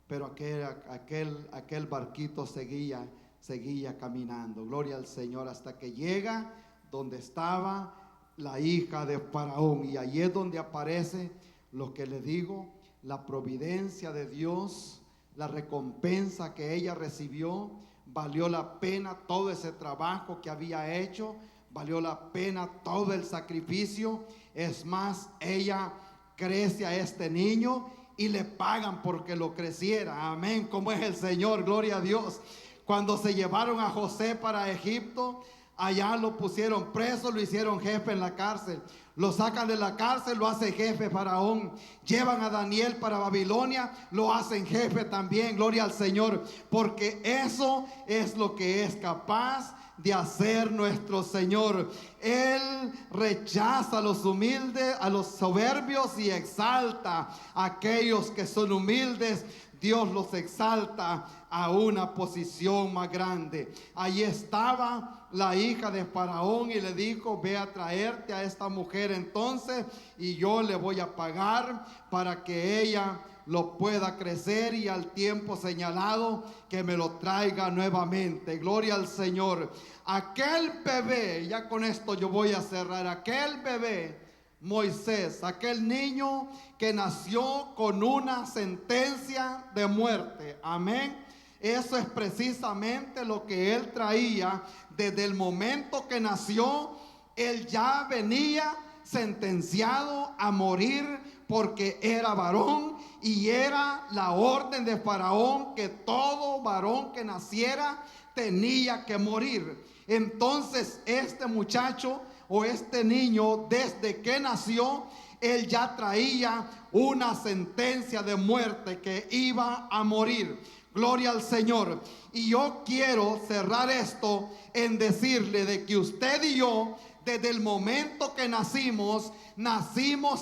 [SPEAKER 1] Pero aquel barquito seguía caminando, gloria al Señor, hasta que llega donde estaba la hija de Faraón. Y allí es donde aparece lo que le digo, la providencia de Dios, la recompensa que ella recibió. Valió la pena todo ese trabajo que había hecho, valió la pena todo el sacrificio. Es más, ella crece a este niño y le pagan porque lo creciera. Amén, como es el Señor, gloria a Dios. Cuando se llevaron a José para Egipto, allá lo pusieron preso, lo hicieron jefe en la cárcel. Lo sacan de la cárcel, lo hace jefe Faraón. Llevan a Daniel para Babilonia, lo hacen jefe también, gloria al Señor. Porque eso es lo que es capaz de hacer nuestro Señor. Él rechaza a los humildes, a los soberbios, y exalta a aquellos que son humildes. Dios los exalta a una posición más grande. Allí estaba la hija de Faraón y le dijo: ve a traerte a esta mujer entonces, y yo le voy a pagar para que ella lo pueda crecer, y al tiempo señalado que me lo traiga nuevamente. Gloria al Señor. Aquel bebé, ya con esto yo voy a cerrar, aquel bebé Moisés, aquel niño que nació con una sentencia de muerte. Amén. Eso es precisamente lo que él traía desde el momento que nació. Él ya venía sentenciado a morir porque era varón, y era la orden de Faraón que todo varón que naciera tenía que morir. Entonces este muchacho o este niño, desde que nació, él ya traía una sentencia de muerte, que iba a morir. Gloria al Señor. Y yo quiero cerrar esto en decirle de que usted y yo, desde el momento que nacimos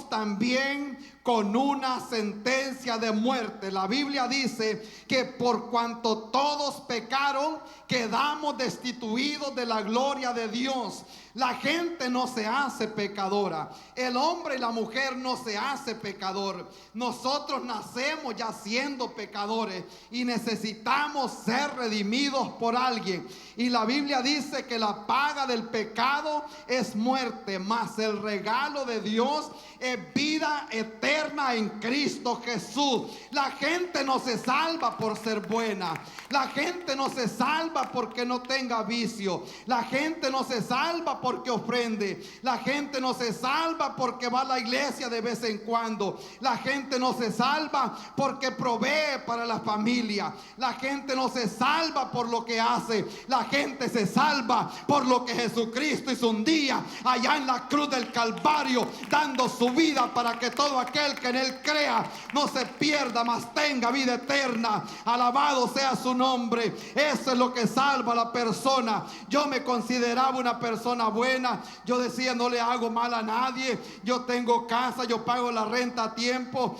[SPEAKER 1] también con una sentencia de muerte. La Biblia dice que por cuanto todos pecaron, quedamos destituidos de la gloria de Dios. La gente no se hace pecadora. El hombre y la mujer no se hace pecador. Nosotros nacemos ya siendo pecadores y necesitamos ser redimidos por alguien. Y la Biblia dice que la paga del pecado es muerte, mas el regalo de Dios es vida eterna en Cristo Jesús. La gente no se salva por ser buena. La gente no se salva porque no tenga vicio. La gente no se salva porque ofrende. La gente no se salva porque va a la iglesia de vez en cuando. La gente no se salva porque provee para la familia. La gente no se salva por lo que hace. La gente se salva por lo que Jesucristo hizo un día allá en la cruz del Calvario, dando su vida para que todo aquel que en él crea no se pierda, mas tenga vida eterna. Alabado sea su nombre. Eso es lo que salva a la persona. Yo me consideraba una persona buena. Yo decía: no le hago mal a nadie. Yo tengo casa, yo pago la renta a tiempo,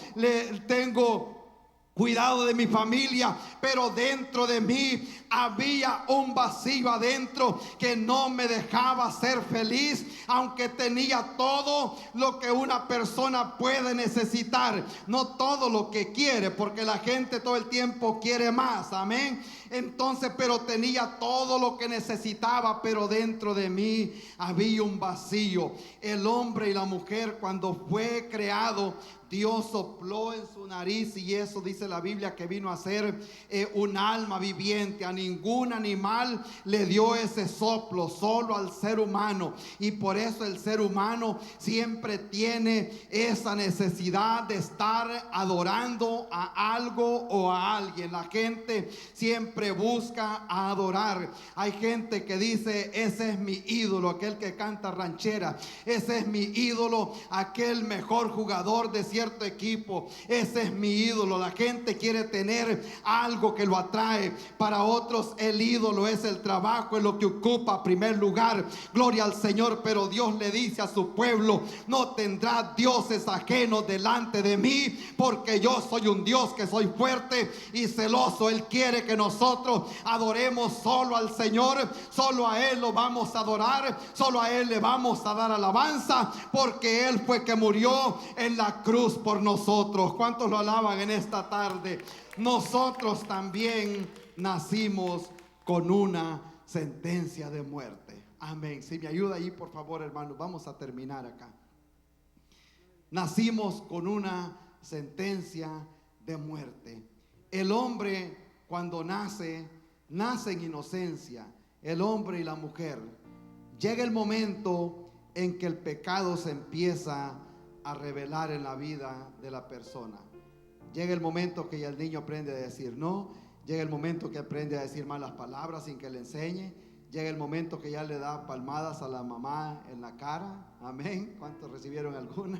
[SPEAKER 1] tengo cuidado de mi familia, pero dentro de mí había un vacío adentro que no me dejaba ser feliz, aunque tenía todo lo que una persona puede necesitar. No todo lo que quiere, porque la gente todo el tiempo quiere más, amén. Entonces, pero tenía todo lo que necesitaba, pero dentro de mí había un vacío. El hombre y la mujer, cuando fue creado, Dios sopló en su nariz, y eso dice la Biblia que vino a ser un alma viviente. A ningún animal le dio ese soplo, solo al ser humano. Y por eso el ser humano siempre tiene esa necesidad de estar adorando a algo o a alguien. La gente siempre busca adorar. Hay gente que dice: ese es mi ídolo, aquel que canta ranchera. Ese es mi ídolo, aquel mejor jugador de cierto equipo, ese es mi ídolo. La gente quiere tener algo que lo atrae. Para otros el ídolo es el trabajo, es lo que ocupa primer lugar. Gloria al Señor. Pero Dios le dice a su pueblo: no tendrá dioses ajenos delante de mí, porque yo soy un Dios que soy fuerte y celoso. Él quiere que nosotros adoremos solo al Señor, solo a Él lo vamos a adorar, solo a Él le vamos a dar alabanza, porque Él fue que murió en la cruz por nosotros. ¿Cuántos lo alaban en esta tarde? Nosotros también nacimos con una sentencia de muerte. Amén. Si me ayuda ahí, por favor, hermano, vamos a terminar acá. Nacimos con una sentencia de muerte. El hombre, cuando nace en inocencia. El hombre y la mujer. Llega el momento en que el pecado se empieza a revelar en la vida de la persona. Llega el momento que ya el niño aprende a decir no. Llega el momento que aprende a decir malas palabras sin que le enseñe. Llega el momento que ya le da palmadas a la mamá en la cara. Amén. ¿Cuántos recibieron alguna?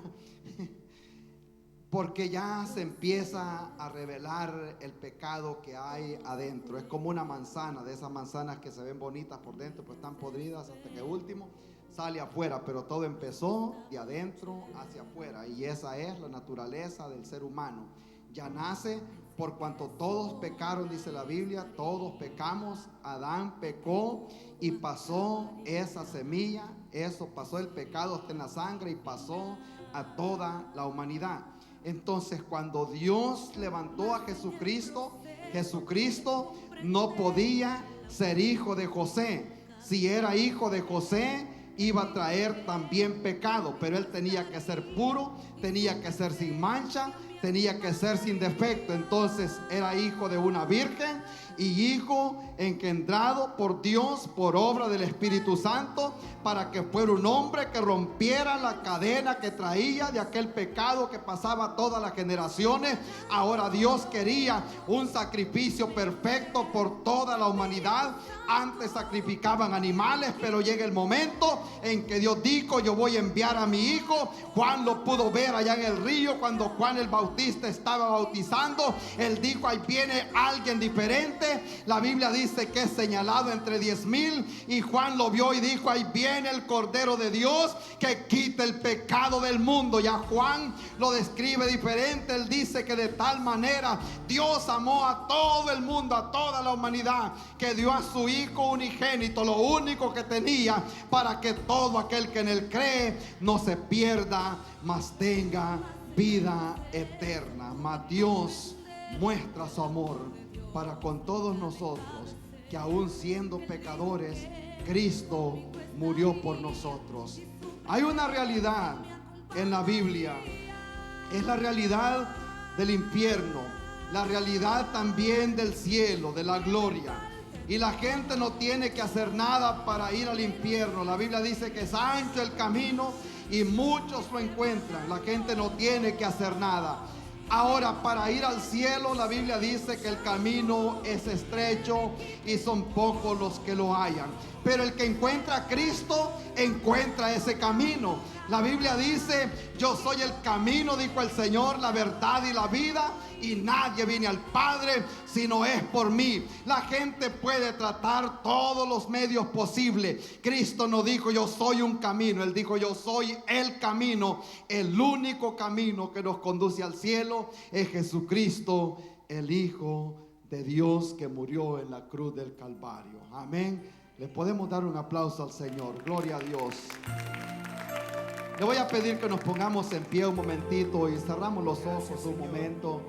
[SPEAKER 1] Porque ya se empieza a revelar el pecado que hay adentro. Es como una manzana, de esas manzanas que se ven bonitas por dentro, pues están podridas hasta que último sale afuera. Pero todo empezó de adentro hacia afuera, y esa es la naturaleza del ser humano. Ya nace, por cuanto todos pecaron, dice la Biblia, todos pecamos. Adán pecó y pasó esa semilla, eso pasó, el pecado está en la sangre y pasó a toda la humanidad. Entonces, cuando Dios levantó a Jesucristo, Jesucristo no podía ser hijo de José. Si era hijo de José, iba a traer también pecado, pero él tenía que ser puro, tenía que ser sin mancha, tenía que ser sin defecto. Entonces era hijo de una virgen y hijo engendrado por Dios por obra del Espíritu Santo, para que fuera un hombre que rompiera la cadena que traía de aquel pecado que pasaba todas las generaciones. Ahora Dios quería un sacrificio perfecto por toda la humanidad. Antes sacrificaban animales, pero llega el momento en que Dios dijo: yo voy a enviar a mi hijo. Juan lo pudo ver allá en el río cuando Juan el Bautista estaba bautizando. Él dijo: ahí viene alguien diferente. La Biblia dice que es señalado entre 10,000, y Juan lo vio y dijo: ahí viene el Cordero de Dios que quita el pecado del mundo. Ya Juan lo describe diferente. Él dice que de tal manera Dios amó a todo el mundo, a toda la humanidad, que dio a su hijo unigénito, lo único que tenía, para que todo aquel que en él cree no se pierda, mas tenga vida eterna. Mas Dios muestra su amor para con todos nosotros, que aún siendo pecadores, Cristo murió por nosotros. Hay una realidad en la Biblia, es la realidad del infierno, la realidad también del cielo, de la gloria. Y la gente no tiene que hacer nada para ir al infierno. La Biblia dice que es ancho el camino y muchos lo encuentran. La gente no tiene que hacer nada. Ahora, para ir al cielo, la Biblia dice que el camino es estrecho y son pocos los que lo hallan. Pero el que encuentra a Cristo, encuentra ese camino. La Biblia dice: yo soy el camino, dijo el Señor, la verdad y la vida, y nadie viene al Padre si no es por mí. La gente puede tratar todos los medios posibles. Cristo no dijo: yo soy un camino. Él dijo: yo soy el camino. El único camino que nos conduce al cielo es Jesucristo, el Hijo de Dios, que murió en la cruz del Calvario. Amén. Le podemos dar un aplauso al Señor. Gloria a Dios. Le voy a pedir que nos pongamos en pie un momentito y cerramos los ojos un momento.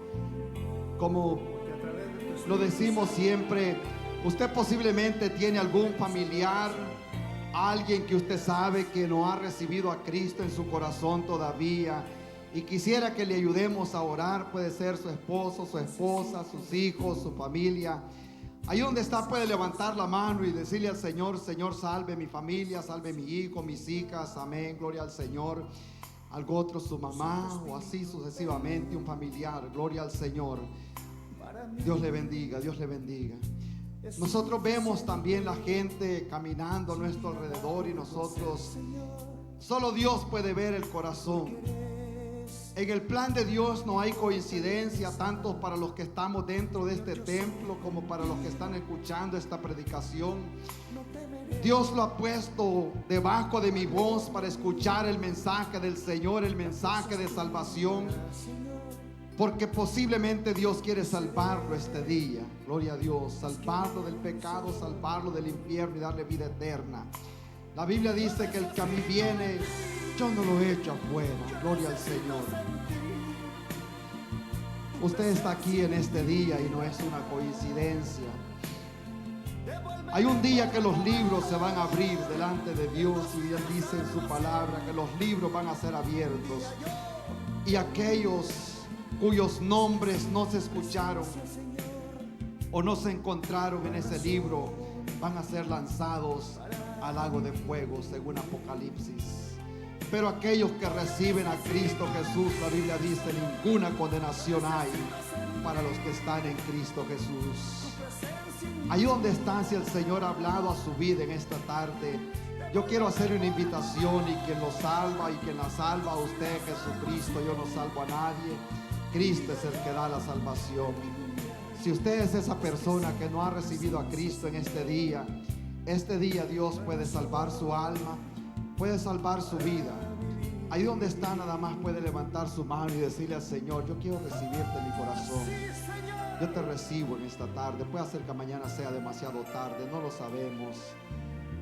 [SPEAKER 1] Como lo decimos siempre, usted posiblemente tiene algún familiar, alguien que usted sabe que no ha recibido a Cristo en su corazón todavía, y quisiera que le ayudemos a orar. Puede ser su esposo, su esposa, sus hijos, su familia. Ahí donde está puede levantar la mano y decirle al Señor: Señor, salve mi familia, salve mi hijo, mis hijas. Amén, gloria al Señor. Algo otro, su mamá, o así sucesivamente, un familiar. Gloria al Señor. Dios le bendiga, Dios le bendiga. Nosotros vemos también la gente caminando a nuestro alrededor, y nosotros, solo Dios puede ver el corazón. En el plan de Dios no hay coincidencia, tanto para los que estamos dentro de este templo como para los que están escuchando esta predicación. Dios lo ha puesto debajo de mi voz para escuchar el mensaje del Señor, el mensaje de salvación, porque posiblemente Dios quiere salvarlo este día. Gloria a Dios, salvarlo del pecado, salvarlo del infierno y darle vida eterna. La Biblia dice que el que a mí viene, yo no lo echo afuera. Gloria al Señor. Usted está aquí en este día y no es una coincidencia. Hay un día que los libros se van a abrir delante de Dios, y Él dice en su palabra que los libros van a ser abiertos, y aquellos cuyos nombres no se escucharon o no se encontraron en ese libro van a ser lanzados al lago de fuego, según Apocalipsis. Pero aquellos que reciben a Cristo Jesús, la Biblia dice, ninguna condenación hay para los que están en Cristo Jesús. Ahí donde están, si el Señor ha hablado a su vida en esta tarde, yo quiero hacer una invitación, y quien lo salva y quien la salva a usted, Jesucristo. Yo no salvo a nadie, Cristo es el que da la salvación. Si usted es esa persona que no ha recibido a Cristo en este día Dios puede salvar su alma, puede salvar su vida. Ahí donde está, nada más puede levantar su mano y decirle al Señor: yo quiero recibirte en mi corazón. Yo te recibo en esta tarde. Puede ser que mañana sea demasiado tarde, no lo sabemos.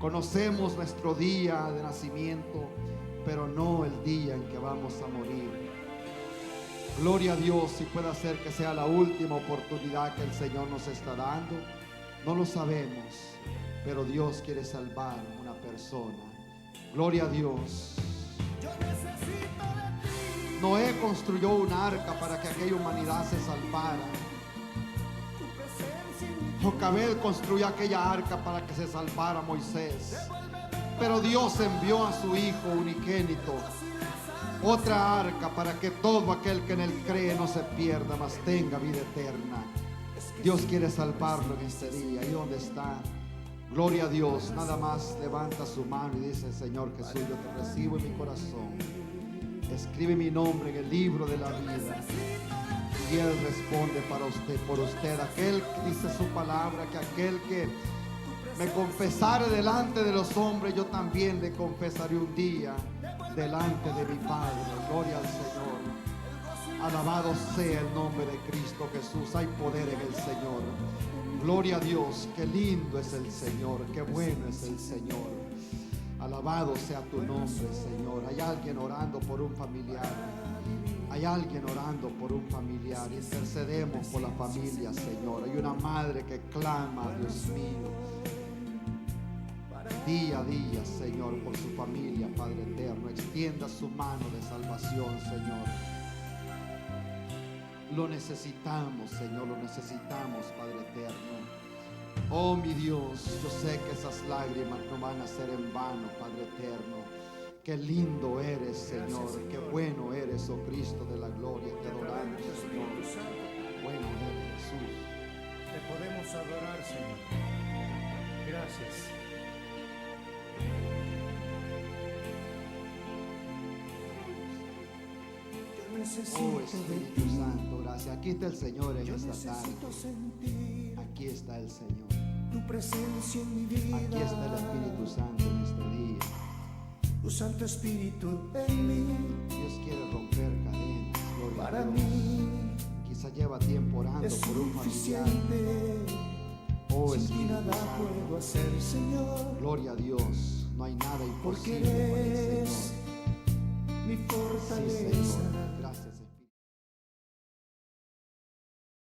[SPEAKER 1] Conocemos nuestro día de nacimiento, pero no el día en que vamos a morir. Gloria a Dios, si puede ser que sea la última oportunidad que el Señor nos está dando. No lo sabemos, pero Dios quiere salvar a una persona. Gloria a Dios. Noé construyó un arca para que aquella humanidad se salvara. Jocabed construyó aquella arca para que se salvara Moisés. Pero Dios envió a su Hijo unigénito, otra arca, para que todo aquel que en él cree no se pierda, mas tenga vida eterna. Dios quiere salvarlo en este día. ¿Y dónde está? Gloria a Dios. Nada más levanta su mano y dice: Señor Jesús, yo te recibo en mi corazón. Escribe mi nombre en el libro de la vida. Y Él responde para usted, por usted. Aquel que dice su palabra, que aquel que me confesare delante de los hombres, yo también le confesaré un día delante de mi Padre. Gloria al Señor. Alabado sea el nombre de Cristo Jesús. Hay poder en el Señor. Gloria a Dios. Qué lindo es el Señor. Qué bueno es el Señor. Alabado sea tu nombre, Señor. Hay alguien orando por un familiar. Hay alguien orando por un familiar. Intercedemos por la familia, Señor. Hay una madre que clama, Dios mío, día a día, Señor, por su familia, Padre eterno. Extienda su mano de salvación, Señor. Lo necesitamos, Señor, lo necesitamos, Padre eterno. Oh, mi Dios, yo sé que esas lágrimas no van a ser en vano, Padre eterno. Qué lindo eres, Señor. Qué bueno eres, oh Cristo de la gloria. Te adoramos, Señor. Bueno eres, Jesús.
[SPEAKER 2] Te podemos adorar, Señor. Gracias.
[SPEAKER 1] Oh, Espíritu Santo, gracias. Aquí está el Señor en esta tarde. Aquí está el Señor.
[SPEAKER 2] Tu presencia en mi vida.
[SPEAKER 1] Aquí está el Espíritu Santo en este día.
[SPEAKER 2] Tu Santo Espíritu en mí.
[SPEAKER 1] Dios quiere romper cadenas. Gloria
[SPEAKER 2] para
[SPEAKER 1] a Dios.
[SPEAKER 2] mí
[SPEAKER 1] Quizá lleva tiempo orando
[SPEAKER 2] es
[SPEAKER 1] por un familiar.
[SPEAKER 2] suficiente.
[SPEAKER 1] Oh,
[SPEAKER 2] Sin ti
[SPEAKER 1] Espíritu
[SPEAKER 2] nada
[SPEAKER 1] Santo.
[SPEAKER 2] puedo hacer, Señor.
[SPEAKER 1] Gloria a Dios. No hay nada
[SPEAKER 2] Porque
[SPEAKER 1] imposible para el
[SPEAKER 2] eres
[SPEAKER 1] Señor.
[SPEAKER 2] mi
[SPEAKER 1] Sí,
[SPEAKER 2] fortaleza.
[SPEAKER 1] Señor.